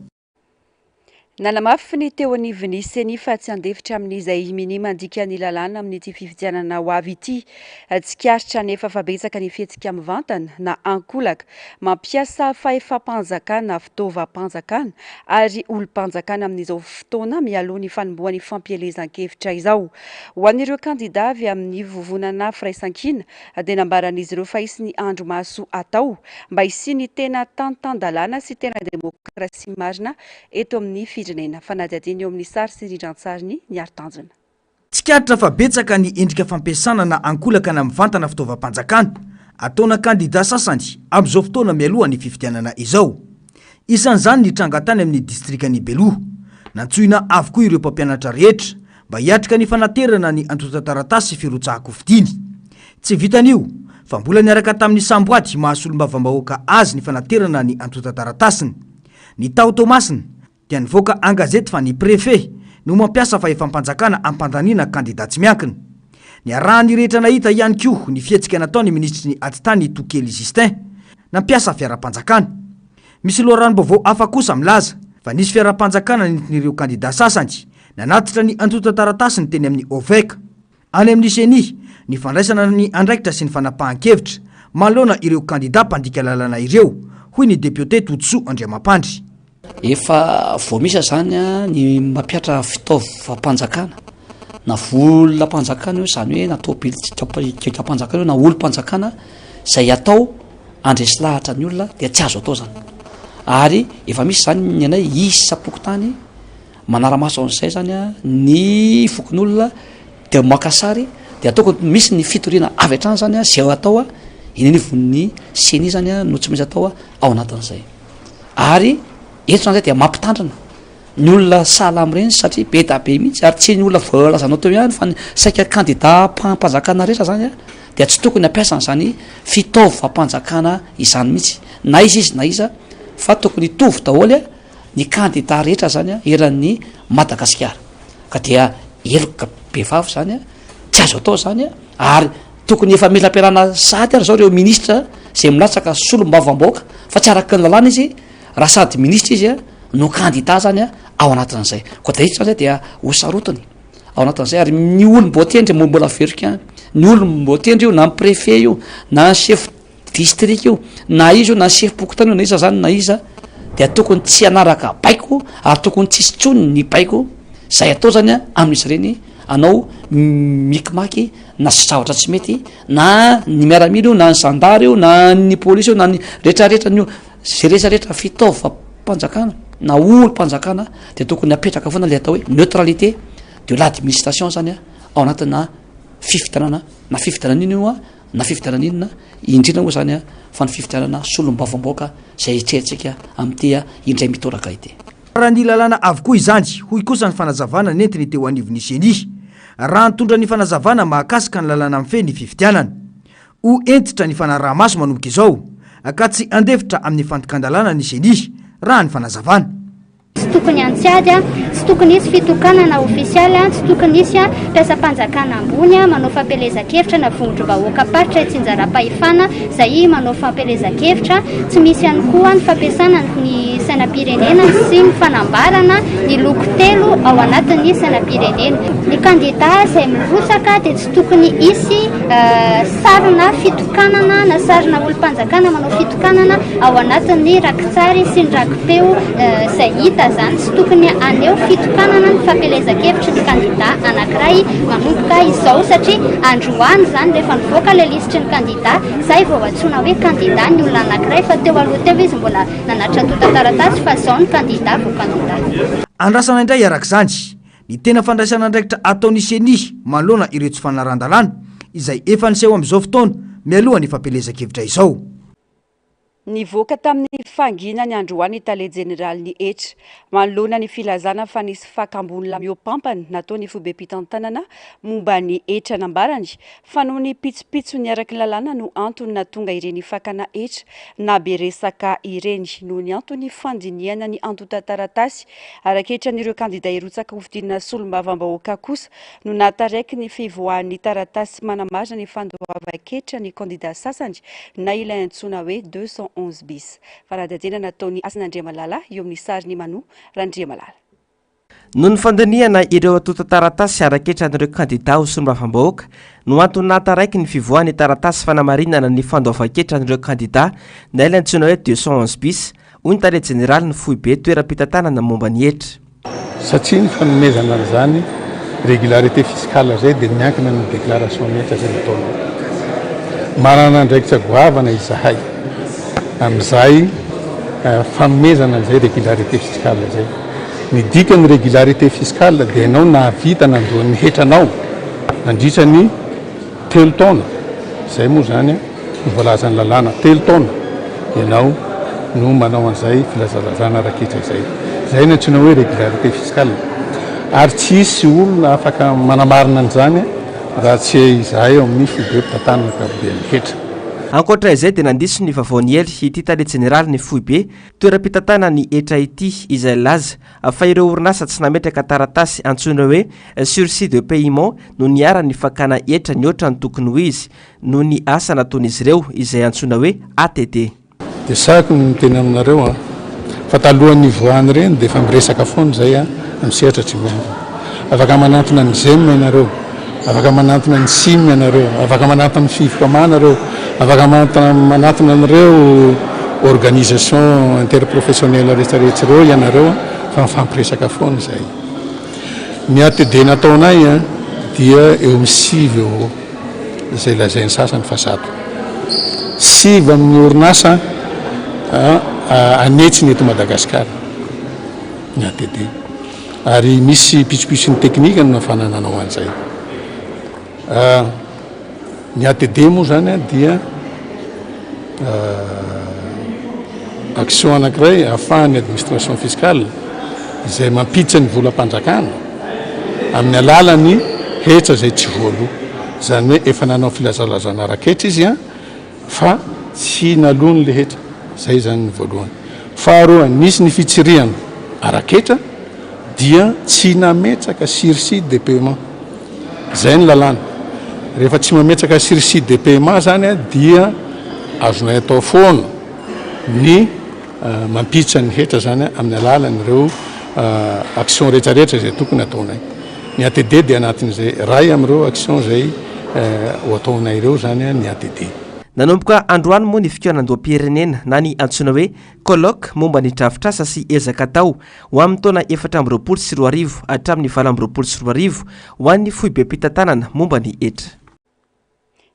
Nalamafy ny teo anivon'ny Seny fa tsy andefitra amin'izay minima andika ny lalàna amin'ity fifidianana ho avy ity tsikaritra nefa fabetsaka ny fihetsika mivantana na ankolaka mampiasa fahefam-panjakana fitaovam-panjakana ary olo-panjakana amin'izao fotoana mialoha ny fanombohan'ny fampielezan-kevitra izao ho an'ireo kandida avy amin'ny vovonana firaisan-kina dia nambaran'izy ireo fa isy ny andro maso atao mba isiny tena tantan-dalàna sy tena demokrasia marina eto amin'ny firenena fanadihadiana eo amin'ny sary sy rindran-tsariny ny ari-tanjona. Tsikaritra fa betsaka ny endrika fampiasana na ankolaka na mivantana fitaovam-panjakana ataona kandida sasany amin'izao fotoana mialoha ny fifidianana izao. Isan'izany ny trangatany amin'ny distrikany Beloha nantsoina avokoa ireo mpampianatra rehetra mba hiatrika ny fanaterana ny antota-taratasy firotsahako fidiny. Tsy vitan'io fa mbola niaraka tamin'ny samboady mahasolombavambahoaka azy ny fanaterana ny antota-taratasiny. Ny Tao Tomasina dia nivoaka an-gazety fa ny préfet no mampiasa fahefam-panjakana ampandaniana kandidat tsy miankina. Ny arahany rehetra nahita ihany koa ny fihetsika nataony ministry ny atitany Tokely Justin nampiasa fiara-panjakana. Misy loharano-baovao hafa kosa milaza fa nisy fiara-panjakana nentin'ireo kandidat sasany nanatitra ny antota-taratasiny teny amin'ny OVEC. Any amin'ny Seny ny fandraisana ny andraikitra sy ny fanapahan-kevitra manoloana ireo kandidat mpandika lalana ireo hoy ny député Toutso Andriamampandry. Efa voamisa zany ny mampiatra fitaovam-panjakana na vola-panjakana io zany hoe natao politika-panjakana io na olo-panjakana izay atao andresy lahatra ny olona dia tsy azo atao zany. Ary efa misy zany ny anay isa-poko tany manara-maso an'izay zany ny fokon'olona dia makasary dia ataoko misy ny fitoriana avy hatrany zany zay atao inenivon'ny Seny zany no tsy maintsy atao ao anatin'izay. Ary eto zany dia mampitandrina ny olona sahala amin'ireny satria be da be mihitsy ary tsy ny olona voalazanao teo ihany fa ny saika kandidat mpanjakana rehetra zany dia tsy tokony hampiasa zany fitaovam-panjakana izany mihitsy na izy na iza fa tokony tovy daholo ny kandidat rehetra zany eran'ny Madagasikara ka dia eloka behivavy zany a tsy azo atao zany a ary tokony efa mila ampiarana sady ary zao reo ministra zay milatsaka solom-bavambaoaka fa tsy araka ny lalàna izy raha sady ministra izy a no candidat zany a ao anatin'izay koa da hitra zay dia hosarotiny ao anatin'izay ary ny olom-boatendry mbola verika ny olom-boatendry io na ny préfet io na ny chef district io na izy io na chef pokotany io na iza zany na iza dia tokony tsy anaraka baiko ary tokony tsisy tsony ny baiko zay atao zany a amin'izy reny anao mikimaky na sy zavatra tsy mety na ny miaramila io na ny zandary io na ny polisy io na ny rehetrarehetra nio zay rehetrarehetra fitaova-mpanjakana na olo-mpanjakana de tokony apetraka foana le atao hoe neutralité de l'administration zany a ao anatina fifitanana na fifitanana ino io a na fifitanana inona indrindra moa zany a fa ny fifitanana solom-bavambaoaka zay itrehantsika amin'tya indray mitoraka ity raha ny lalàna avokoa izany hoy kosa ny fanazavana nentiny teo anivon'ny seny raha nitondra ny fanazavana mahakasika ny lalàna amin'fe ny fifitianana ho entitra ny fanaraha-maso manomboka izao ka tsy andefitra amin'ny fantokandalàna ny seny raha ny fanazavana tsy tokony antsiady a tsy tokony isy fitokanana ofisialy a tsy tokony isy a mpiasa-panjakana ambony a manao fampelezakevitra na vongotro-bahoaka paritra itsinjara-pahefana zay manao fampelezakevitra tsy misy ihany koa ny fampiasana ny sainam-pirenena sy ny fanambarana ny loko telo ao anatin'ny sainam-pirenena ny kandida zay mirosaka dia tsy tokony isy sarina fitokanana na sarina olo-mpanjakana manao fitokanana ao anatin'ny rakitsary sy ny rakipeo zay hita zany tsy tokony aneo fitokanana ny fampelezakevitra ny kandida anankiray manomboka izao satria androany zany rehefa nivoaka le lisitry ny kandida zay vao atsona hoe kandida ny olona anankiray fa teo aloha teo izy mbola nanatra tota-taratasy fa zao ny kandida vo kandida andrasana indray arak'izany ny tena fandraisana andraikitra ataon'ny seny manoloana ireto tsy fanaran-dalàna izay efa niseho amin'izao fotoana mialoha ny fampelezakevitra izao nivoaka tamin'ny fangina ny androany Italie Général ny etra manoloana ny filazana fa nisy fakambony lamiopampany natao ny fobe-pitantanana momba ny etra nambarany fa noho ny pitsopitso ny araky ny lalàna no antony natonga ireny fakana etra na be resaka ireny noho ny antony fandiniana ny antota-taratasy araketran'ireo kandida irotsaka hovidinina solom-bavambahoaka kosa no nataraiky ny fivoahan'ny taratasy manamarina ny fandoavaketra ny kandida sasany na ilay antsoina hoe 211 bis faradadena nataony Asinandriamalala eo amin'ny sariny Manu Randriamalala noho ny fandiniana ireo atota-taratasy araketran'ireo kandida ho solom-bavambahoaka no antony nataraiky ny fivoahan'ny taratasy fanamarinana ny fandoavanketran'ireo kandida na ilay antsoina hoe 211 bis hoy ny tare général ny fohy be toeram-pitantanana momba ny etra satria ny fanomezana an'izany régularité fiscale zay dia miankina ny déclaration mietra zay nataony manana ndraikitra goavana izahay amin'izay fanomezana an'izay régularité fiscale zay ny dikany régularité fiscale dia ianao nahavita nandoan'ny hetranao nandritra ny telo taona zay moa zany ny voalazany lalàna telo taona ianao no manao an'izay filazalazana raketra izay zay no antsoina hoe régularité fiscale ary tsisy olona afaka manamarina an'izany raha tsy izahay eo amin'ny foibe-pitantanana karoben'ny hetra ankoatra izay dia nandiso ny vavaony ely ity tale général ny fohy be toeram-pitantanana ny etra ity izay laza fa ireo orinasa tsy nametraka taratasy antsoina hoe sursis de paiement no niara-ny fakana etra ny oatra ny tokony ho izy no ny asa nataon'izy ireo izay antsoina hoe ATT dia sahako ny tena aminareo a fa talohan'ny voany reny dia efa miresaka foana zay a misehatra tribunal afaka manantona ny GEM ianareo afaka manantona ny SIM ianareo afaka manantona ny fifokamana nareo afaka manantona an'ireo organisation interprofessionnelle rehetrarehetra ireo ianareo fa mifampiresaka foana zay ny ATD nataonay a dia eo amin'ny sivy eo izay lazainy sasany fa zato sivy amin'ny orinasa anetsiny eto Madagasikara ny ATD ary misy pitsopisony teknika no nafanananao an'izay ny ATD moa zany a dia action anankiray ahafahan'ny administration fiscale izay mampiditra ny volam-panjakana amin'ny alalany hetra zay tsy voaloha zany hoe efa nanao filazalazana raketra izy a fa tsy nalony le hetra zay zany ny voalohany faharoa nisy ny fitsiriana araketra dia tsy nametraka sursis de paiement zay ny lalàna rehefa tsy mametraka sursis de paiement zany a dia azonay atao foana ny mampiditra ny hetra zany amin'ny alalan'ireo action rehetrarehetra zay tokony ataonay ny ATD dia anatin'izay ray amin'ireo action zay ho ataonay ireo zany ny ATD. nanomboka androany moa ny fikaonandoam-pirenena na ny antsoina hoe colloque momba ny drafitrasa sy ezaka atao ho amin'ny taona 2024 hatramin'ny 2024 ho an'ny foibe mpitantanana momba ny etra.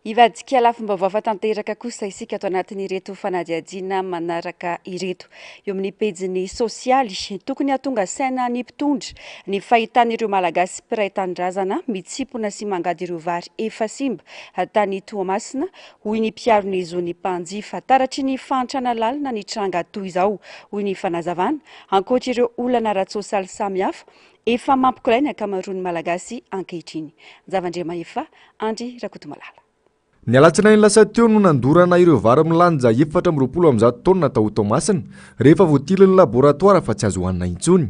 Ivadika lafim-baovao tanteraka kosa isika ato anatin'ireto fanadihadiana manaraka ireto eo amin'ny pejiny sosialy tokony hatonga saina ny mpitondra ny fahitan'ireo malagasy mpiray tanindrazana mitsipona sy mangady ireo vary efa simba tany Toamasina hoy ny mpiarony zony mpanjifa taratry ny fantrana lalina ny tranga toy izao hoy ny fanazavana ankoatra ireo olana ara-tsosialy samihafa efa mampikolainy ankamaroany malagasy ankehitriny. Zavandriamahefa Andry Rakotomalala. Ny alatsinainy lasa teo no nandorana ireo vary milanja 420 taona tao Toamasina rehefa voatiliny laboratoara fa tsy azo hohanina intsony.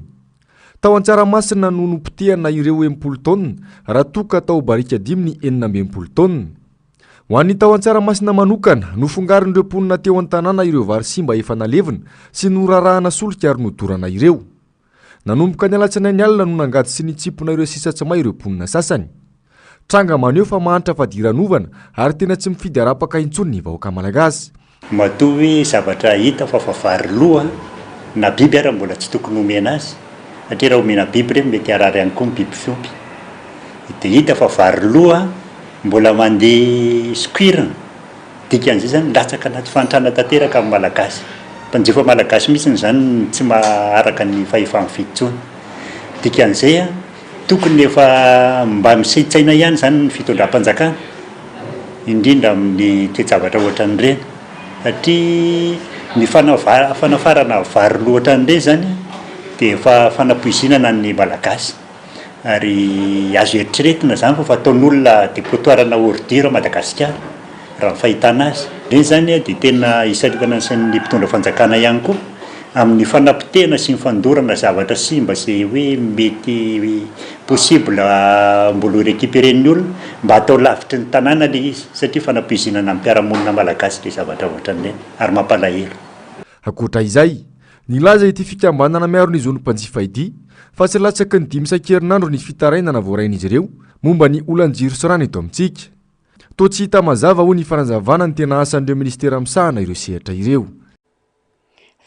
Tao Antsaramasina no nompitehana ireo 80 taona raha toka tao Barika 5 ny 820 taona. Ho an'ny tao Antsaramasina manokana nofongarin'ireo mponina teo an-tanàna ireo vary simba efa nalevina sy norarahana solika ary nodorana ireo. Nanomboka ny alatsinainy alina no nangady sy nitsipona ireo sisa tsy may ireo mponina sasany. Tranga maneho fa mahantra fadiranovana ary tena tsy mifidy arapaka intsony ny vahoaka malagasy. Matoa zavatra hita fa vary loha na biby ara mbola tsy tokony omena azy satria raha omena biby ireny mety arary ihany koa ny biby fiompy. Dia hita fa vary loha mbola mandeha squire dikan'izay zany latsaka anaty fantrana tanteraka amin'ny malagasy. Mpanjifa malagasy mihitsy zany tsy maharaka ny fahefa mifidy intsony. Dikan'izay tokony efa mba misitsaina ihany zany ny fitondram-panjakana indrindra amin'ny toe-javatra ohatran'ireny satria ny fanafarana vary loha ohatran'ireny zany dia efa fanapoizinana ny malagasy ary azo eritreretina zany fa fataon'olona depotoirana ordure Madagasikara raha ny fahitana azy. Ireny zany dia tena isaritana ny mpitondra fanjakana ihany koa amin'ny fanapitena sy ny fandorana zavatra simba izay hoe mety possible mbola récupérer-ny olona mba atao lavitry ny tanàna le izy satria fanapoizinana amin'ny mpiaramonina malagasy le zavatra ohatran'ireny ary mampalahelo. Ankoatra izay, nilaza ity fikambanana miaro ny zony mpanjifa ity fa tsy latsaky ny 5 isan-kerinandro ny fitarainana voarain'izy ireo momba ny olanjiro sy rano eto amintsika. Toa tsy hita mazava ho ny fanazavana ny tena asan'ireo ministera misahana ireo sehatra ireo.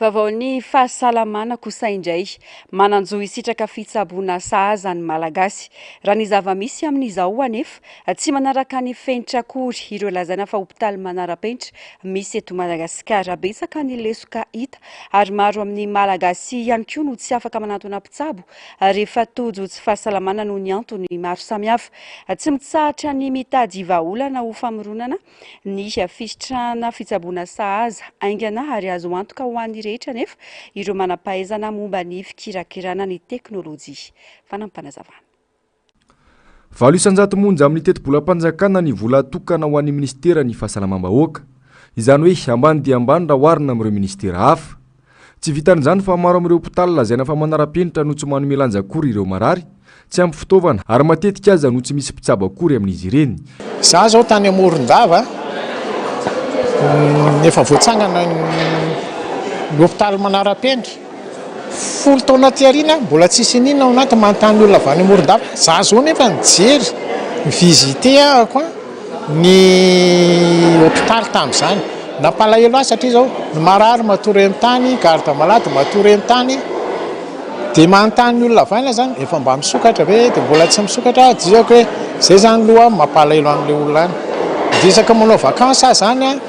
Vavaony fahasalamana kosa indray mananjo isitraka fitsaboana sahaza ny malagasy raha ny zava-misy amin'izao anefa tsy manaraka ny fenitra akory ireo lazana fa hopitaly manara-penitra misy eto Madagasikara betsaka ny lesoka hita ary maro amin'ny malagasy ihany koa no tsy afaka manantona mpitsabo rehefa tojo tsy fahasalamana noho ny antony maro samihafa tsy mitsahatra ny mitady vahaolana ho famoronana ny fisitrana fitsaboana sahaza aingana ary azo antoka ho an'ny rehetra nefa ireo manampahaizana momba ny fikirakirana ny teknôlôjia. Fanampanazavana. 900 monja amin'ny teti-bolam-panjakana ny vola tokana ho an'ny ministera ny fahasalamam-bahoaka. Izany hoe ambany dia ambany raha oharina amin'ireo ministera hafa. Tsy vitan'izany fa maro amin'ireo hopitaly lazaina fa manara-penitra no tsy manome lanja-kory ireo marary, tsy ampy fitaovana ary matetika aza no tsy misy mpitsabo akory amin'izy ireny. Za zao tany Morondava efa voatsangana l'hôpital manara-penitra 10 taona tiarina mbola tsisy ninona ao anaty manontany olona avy any Morondava. Za zao nefa nijery visité ahako ny hôpital tamin'izany nampalahelo azy satria zao ny marary matory amin'ny tany, garda malady matory amin'ny tany dia manontany olona avy any zany efa mba misokatra ve dia mbola tsy misokatra diako hoe zay zany loha mampalahelo an'ilay olona any. Disaka manao vakansa zany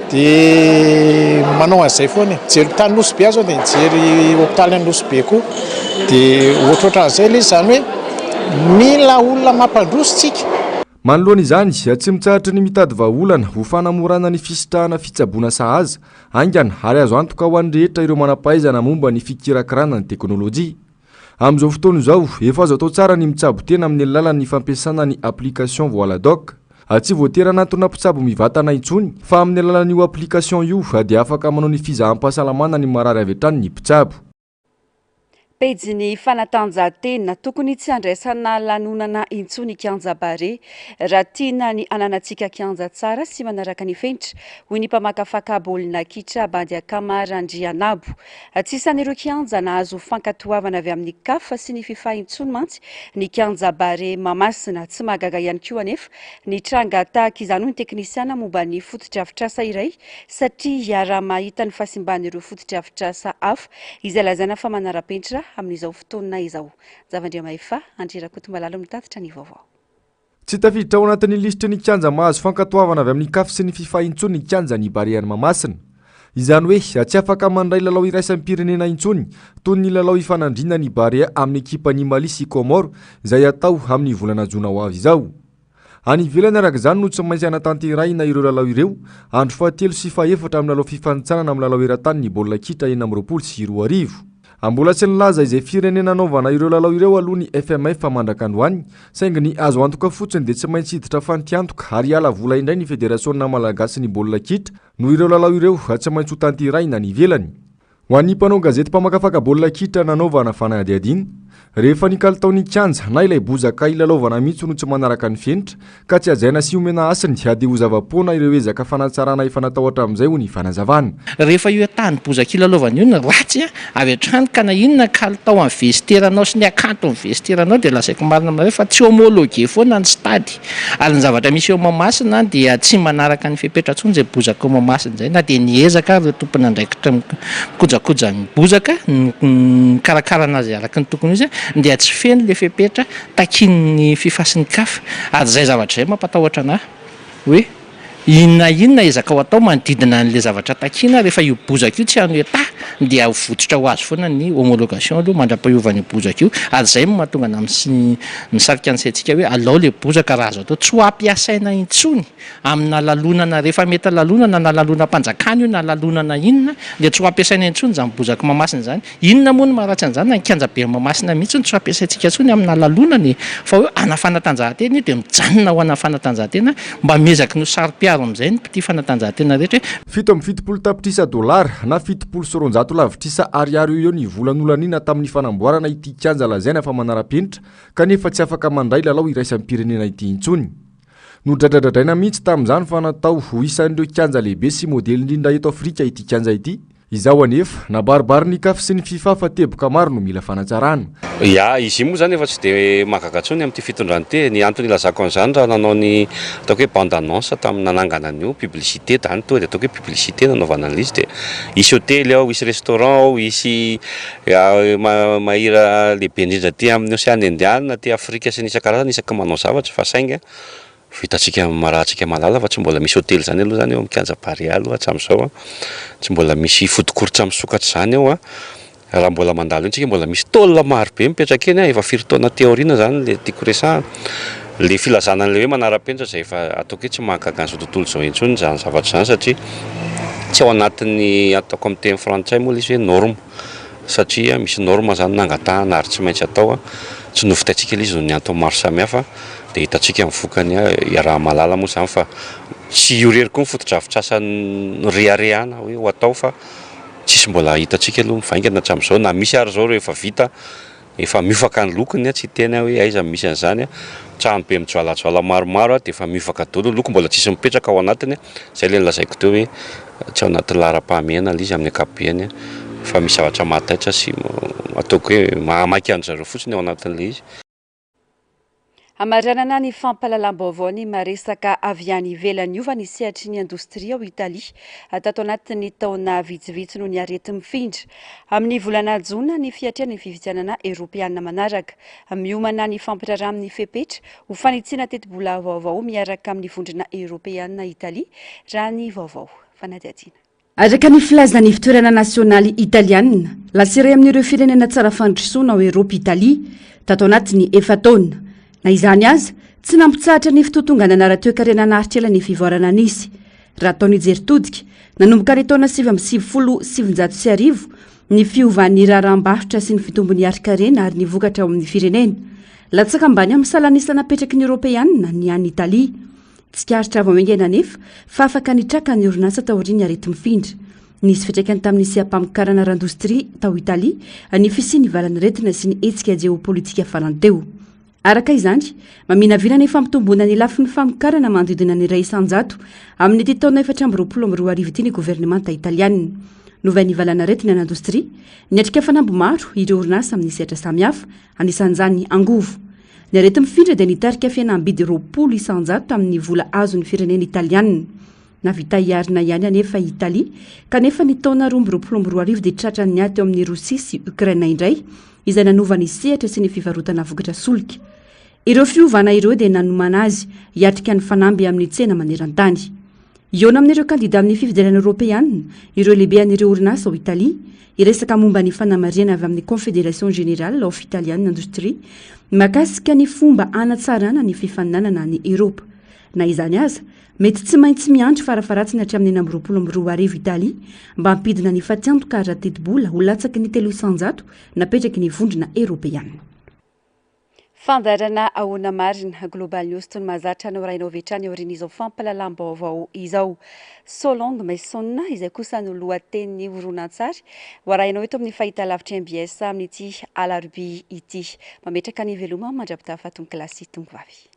dia manao an'izay foana jery tany Nosy-be zao dia nijery hôpitaly any Nosy-be koa dia ohatrohatran'izay ilay izy zany hoe mila olona mampandrositsika. Manoloana izany tsy mitsahatra ny mitady vahaolana ho fanamorana ny fisitrahana fitsaboana sahaza aingana ary azo antoka ho an'ny rehetra ireo manampahaizana momba ny fikirakirana ny teknôlôjia. Amin'izao fotoana izao efa azo atao tsara ny mitsabo tena amin'ny alalan'ny fampiasana ny application Voila Doc. Tsy voatery anatona mpitsabo mivatana intsony fa amin'ny alalan'io application io dia afaka manao ny fizaham-pahasalamana ny marary avy hatrany ny mpitsabo. pejy ny fanatanjahantena tokony tsy andraisana lanonana intsony kianja bare raha tiana ny ananantsika kianja tsara sy manaraka ny fenitra hoy ny mpamakafaka baolina kitra bandy akamara andrianabo tsy isan'ireo kianja nahazo fankatoavana avy amin'ny CAF sy ny FIFA intsony mantsy ny kianja bare Mamasina tsy mahagaga ihany koa anefa ny tranga tahaka izany ny teknisiana momba ny fotodrafitrasa iray satria hiara mahita ny fahasimban'ireo fotodrafitrasa hafa izay lazaina fa manara-penitra amin'izao fotoana izao. Zavandriamahefa Andrirakotombalalo mitatitra ny vaovao. Tsy tafiditra ao anatin'ny lisitry ny kianja mahazo fankatoavana avy amin'ny CAF sy ny FIFA intsony ny kianja ny Bariany Mamasina. Izany hoe tsy afaka mandray lalao iraisam-pirenena intsony toy ny lalao ifanandrina ny Barea amin'ny ekipa ny Mali sy Comore izay atao amin'ny volana Jona ho avy izao. Any ivelany araka izany no tsy maintsy anatanterahina ireo lalao ireo andro fahatelo sy fahaefatra amin'ny lalao fifanintsanana amin'ny lalao eran-tany ny baolina kitra 20 sy 20. Mbola tsy nilaza izay firenena anaovana ireo lalao ireo aloha ny FMF mandrakandroany saingy ny azo antoka fotsiny dia tsy maintsy hiditra fantiantoka ary ala vola indray ny federasiona malagasy ny baolina kitra no ireo lalao ireo tsy maintsy ho tanterahina ny ivelany. Ho an'ny mpanao gazety mpamakafaka baolina kitra nanaovana fanadihadina rehefa nikalitao ny kianja na ilay bozaka ilalaovana mihitsy no tsy manaraka ny fenitra ka tsy ajaina sy omena asiny ady ho zava-poana ireo ezaka fanatsarana efa natao hatramin'izay ho ny fanazavana. Rehefa io tany bozaka ilalaovana io ny ratsy avy hatrany ka na inona kalitao amin'ny vesiteranao sy ny akanto amin'ny vesiteranao dia lasaiko marina aminareo fa tsy homologué foana ny stady ary ny zavatra misy eo Mamasina dia tsy manaraka ny fepetra ntsony izay bozaka eo Mamasina izay na dia niezaka ireo tompona andraikitra kojakoja ny bozaka karakarana azy araka ny tokony izy dia tsy feno le fepetra takin'ny FIFA sy ny CAF ary izay zavatra izay mampatahotra anahy hoe inona ezaka ho atao manodidina an'ilay zavatra takina rehefa io bozaka io tsy hany hoe dia vototra ho azy foana ny homologation aloha mandra-pahiovana io bozaka io ary izay mahatonga amin'ny misarika an'saintsika hoe alao le bozaka raha azo atao tsy ho ampiasaina intsony amina lalonana rehefa mety lalonana na lalonam-panjakana io na lalonana inona dia tsy ho ampiasaina intsony izany bozaka Mamasina izany. Inona moa no maharatsy an'izany na kianja be Mamasina mihitsy tsy ho ampiasaintsika intsony amina lalonany fa hoe ana fanatanjahantena dia mijanona ho ana fanatanjahantena mba mezaky no sary-piaro amin'izay ny mpity fanatanjahantena rehetra. 770 tapitrisa dolara na 70 lavitrisa ariary eo ny volan'olanina tamin'ny fanamboarana ity kianja lazaina fa manara-penitra kanefa tsy afaka mandray lalao iraisam-pirenena ity intsony. Nodradradradraina mihitsy tamin'izany fa natao ho isan'ireo kianja lehibe sy modely indrindra eto Afrika ity kianja ity. Izao anefa nabaribary ny CAF sy ny FIFA fa teboka maro no mila fanatsarana. Ya, izy moa zany efa tsy dia mahagagantsony amin'ity fitondran-teny ny antony ilazako an'izany raha nanao ny ataoko hoe bande annonce tamin'ny nanangana an'io publicité tany to dia ataoko hoe publicité nanaovana an'izy dia isy hôtely ao, isy restaurant ao, isy mahira lehibe indrindra ty amin'ny Océane Indiana ty Afrika sy ny isan-karazany isaka manao zavatra fa sainga vitatsika marahantsika malala fa tsy mbola misy hôtely zany aloha zany eo amin'ny kianja Barea aloha hatramin'izao tsy mbola misy fotokoritra misokatra zany eo raha mbola mandalo intsika mbola misy tôlina maro be mipetraka eny efa 4 taona teoriana zany le tiako resahana le filazana an'le hoe manara-penitra izay efa ataoko hoe tsy mahagaga an'izao tontolo izao intsony zany zavatra zany satria tsy ao anatin'ny ataoko amin'ny teny frantsay moa izy hoe norme satria misy norme zany nangatahana ary tsy maintsy atao tsy nofitaitsika izy no ny antony maro samihafa dia hitantsika mivokany raha malala moa zany fa tsy iorery koa ny fotodrafitrasany reharehana hoe ho atao fa tsisy mbola hitantsika aloha mivaingana hatramin'izao na misy ary zao rehefa vita efa miofaka ny lokony tsy tena hoe aiza misy an'izany trano be mijoalajoala maromaro dia efa miofaka daholo loko mbola tsisy mipetraka ao anatiny izay le nilazaiko teo hoe tsy ao anaty lara-pahamehana izy amin'ny ankapobeny fa misy zavatra mahataitra sy ataoko hoe mahamaky andro zareo fotsiny ao anatin'ilay izy. Amaranana ny fampahalalam-baovao ny maresaka avy any ivelany ova ny sehatry ny indostria ao Italia tato anatin'ny taona vitsivitsy no ny arety mifindra amin'ny volana Jona ny fiatrian'ny fifidianana Eropeana manaraka miomana ny fampirarah amin'ny fepetra ho fanitsiana teti-bola vaovao miaraka amin'ny vondrona Eropeana Italia raha ny vaovao fanadihadiana. Araka ny filazana ny fitoerana nasionaly italiana laseray amin'ireo firenena tsara fandrosoana ao Eropa Italia tato anatin'ny 4 taona. Na izany aza tsy nampitsahatra ny fitotongana nara-toe-karena naharitra ny fivoarana nisy raha ataony jeritodika nanomboka ny taona 1979 ny fiovan'ny raharaham-barotra sy ny fitombony ari-karena ary ny vokatra ao amin'ny firenena latsaka ambany amin'ny salanisa napetraky ny Eropeana ny any Italia tsy kaharitra avao aingana nefa fa afaka nitraka ny orinasa taoriany arety mifindra nisy fitraikany tamin'nisy ampamokarana randostria tao Italia ny fisiany valany retina sy ny hetsika geopolitika farany teo. Araka izany, maminavirana ny fampitomboana ny lafin'ny famokarana manodidina ny 100 amin'ny ity taona 2024 ity ny gouvernemanta italiana. Novainy valana retina n'indostria, niatrika fanambo maro ireo orinasa amin'ny sehatra samihafa, anisan'izany angovo. Ny arety mifindra dia nitarika fihenam-bidy 20% amin'ny vola azon'ny firenena italiana. Navita hiarina ihany anefa Italia, kanefa ny taona 2022 dia tratra ny aty amin'ny Rosia sy Ukraina indray, izay nanova ny sehatra sy ny fivarotana vokatra solika. Ireo fiovana ireo dia nanomana azy hiatrika ny fanamby amin'ny tsena maneran-tany. Iona amin'ireo kandida amin'ny fifidianana Europeana, ireo lehibe an'ireo orinasa ao Italia, iresaka momba ny fanamariana avy amin'ny Confédération Générale of Italienne d'Industrie, makasika ny fomba anatsarana ny fifaninanana ny Europe. Na izany aza, mety tsy maintsy miandry farafaratsiny hatramin'ny 2022 Italia mba hampidina ny fatiantoka ara-teti-bola ho latsaky ny 300 napetraky ny vondrona Europeana. Fandarana ahona marina Global News tony mazatra no rainao vetrany orin'izao fampalalam-baovao izao. Solange Maison izay kosa no lohatenin'ny horonan-tsary warainao eto amin'ny fahitalavitra MBS amin'ity alarobia ity. Mametraka ny veloma mandrapita fahaton'ny kilasy tongavy.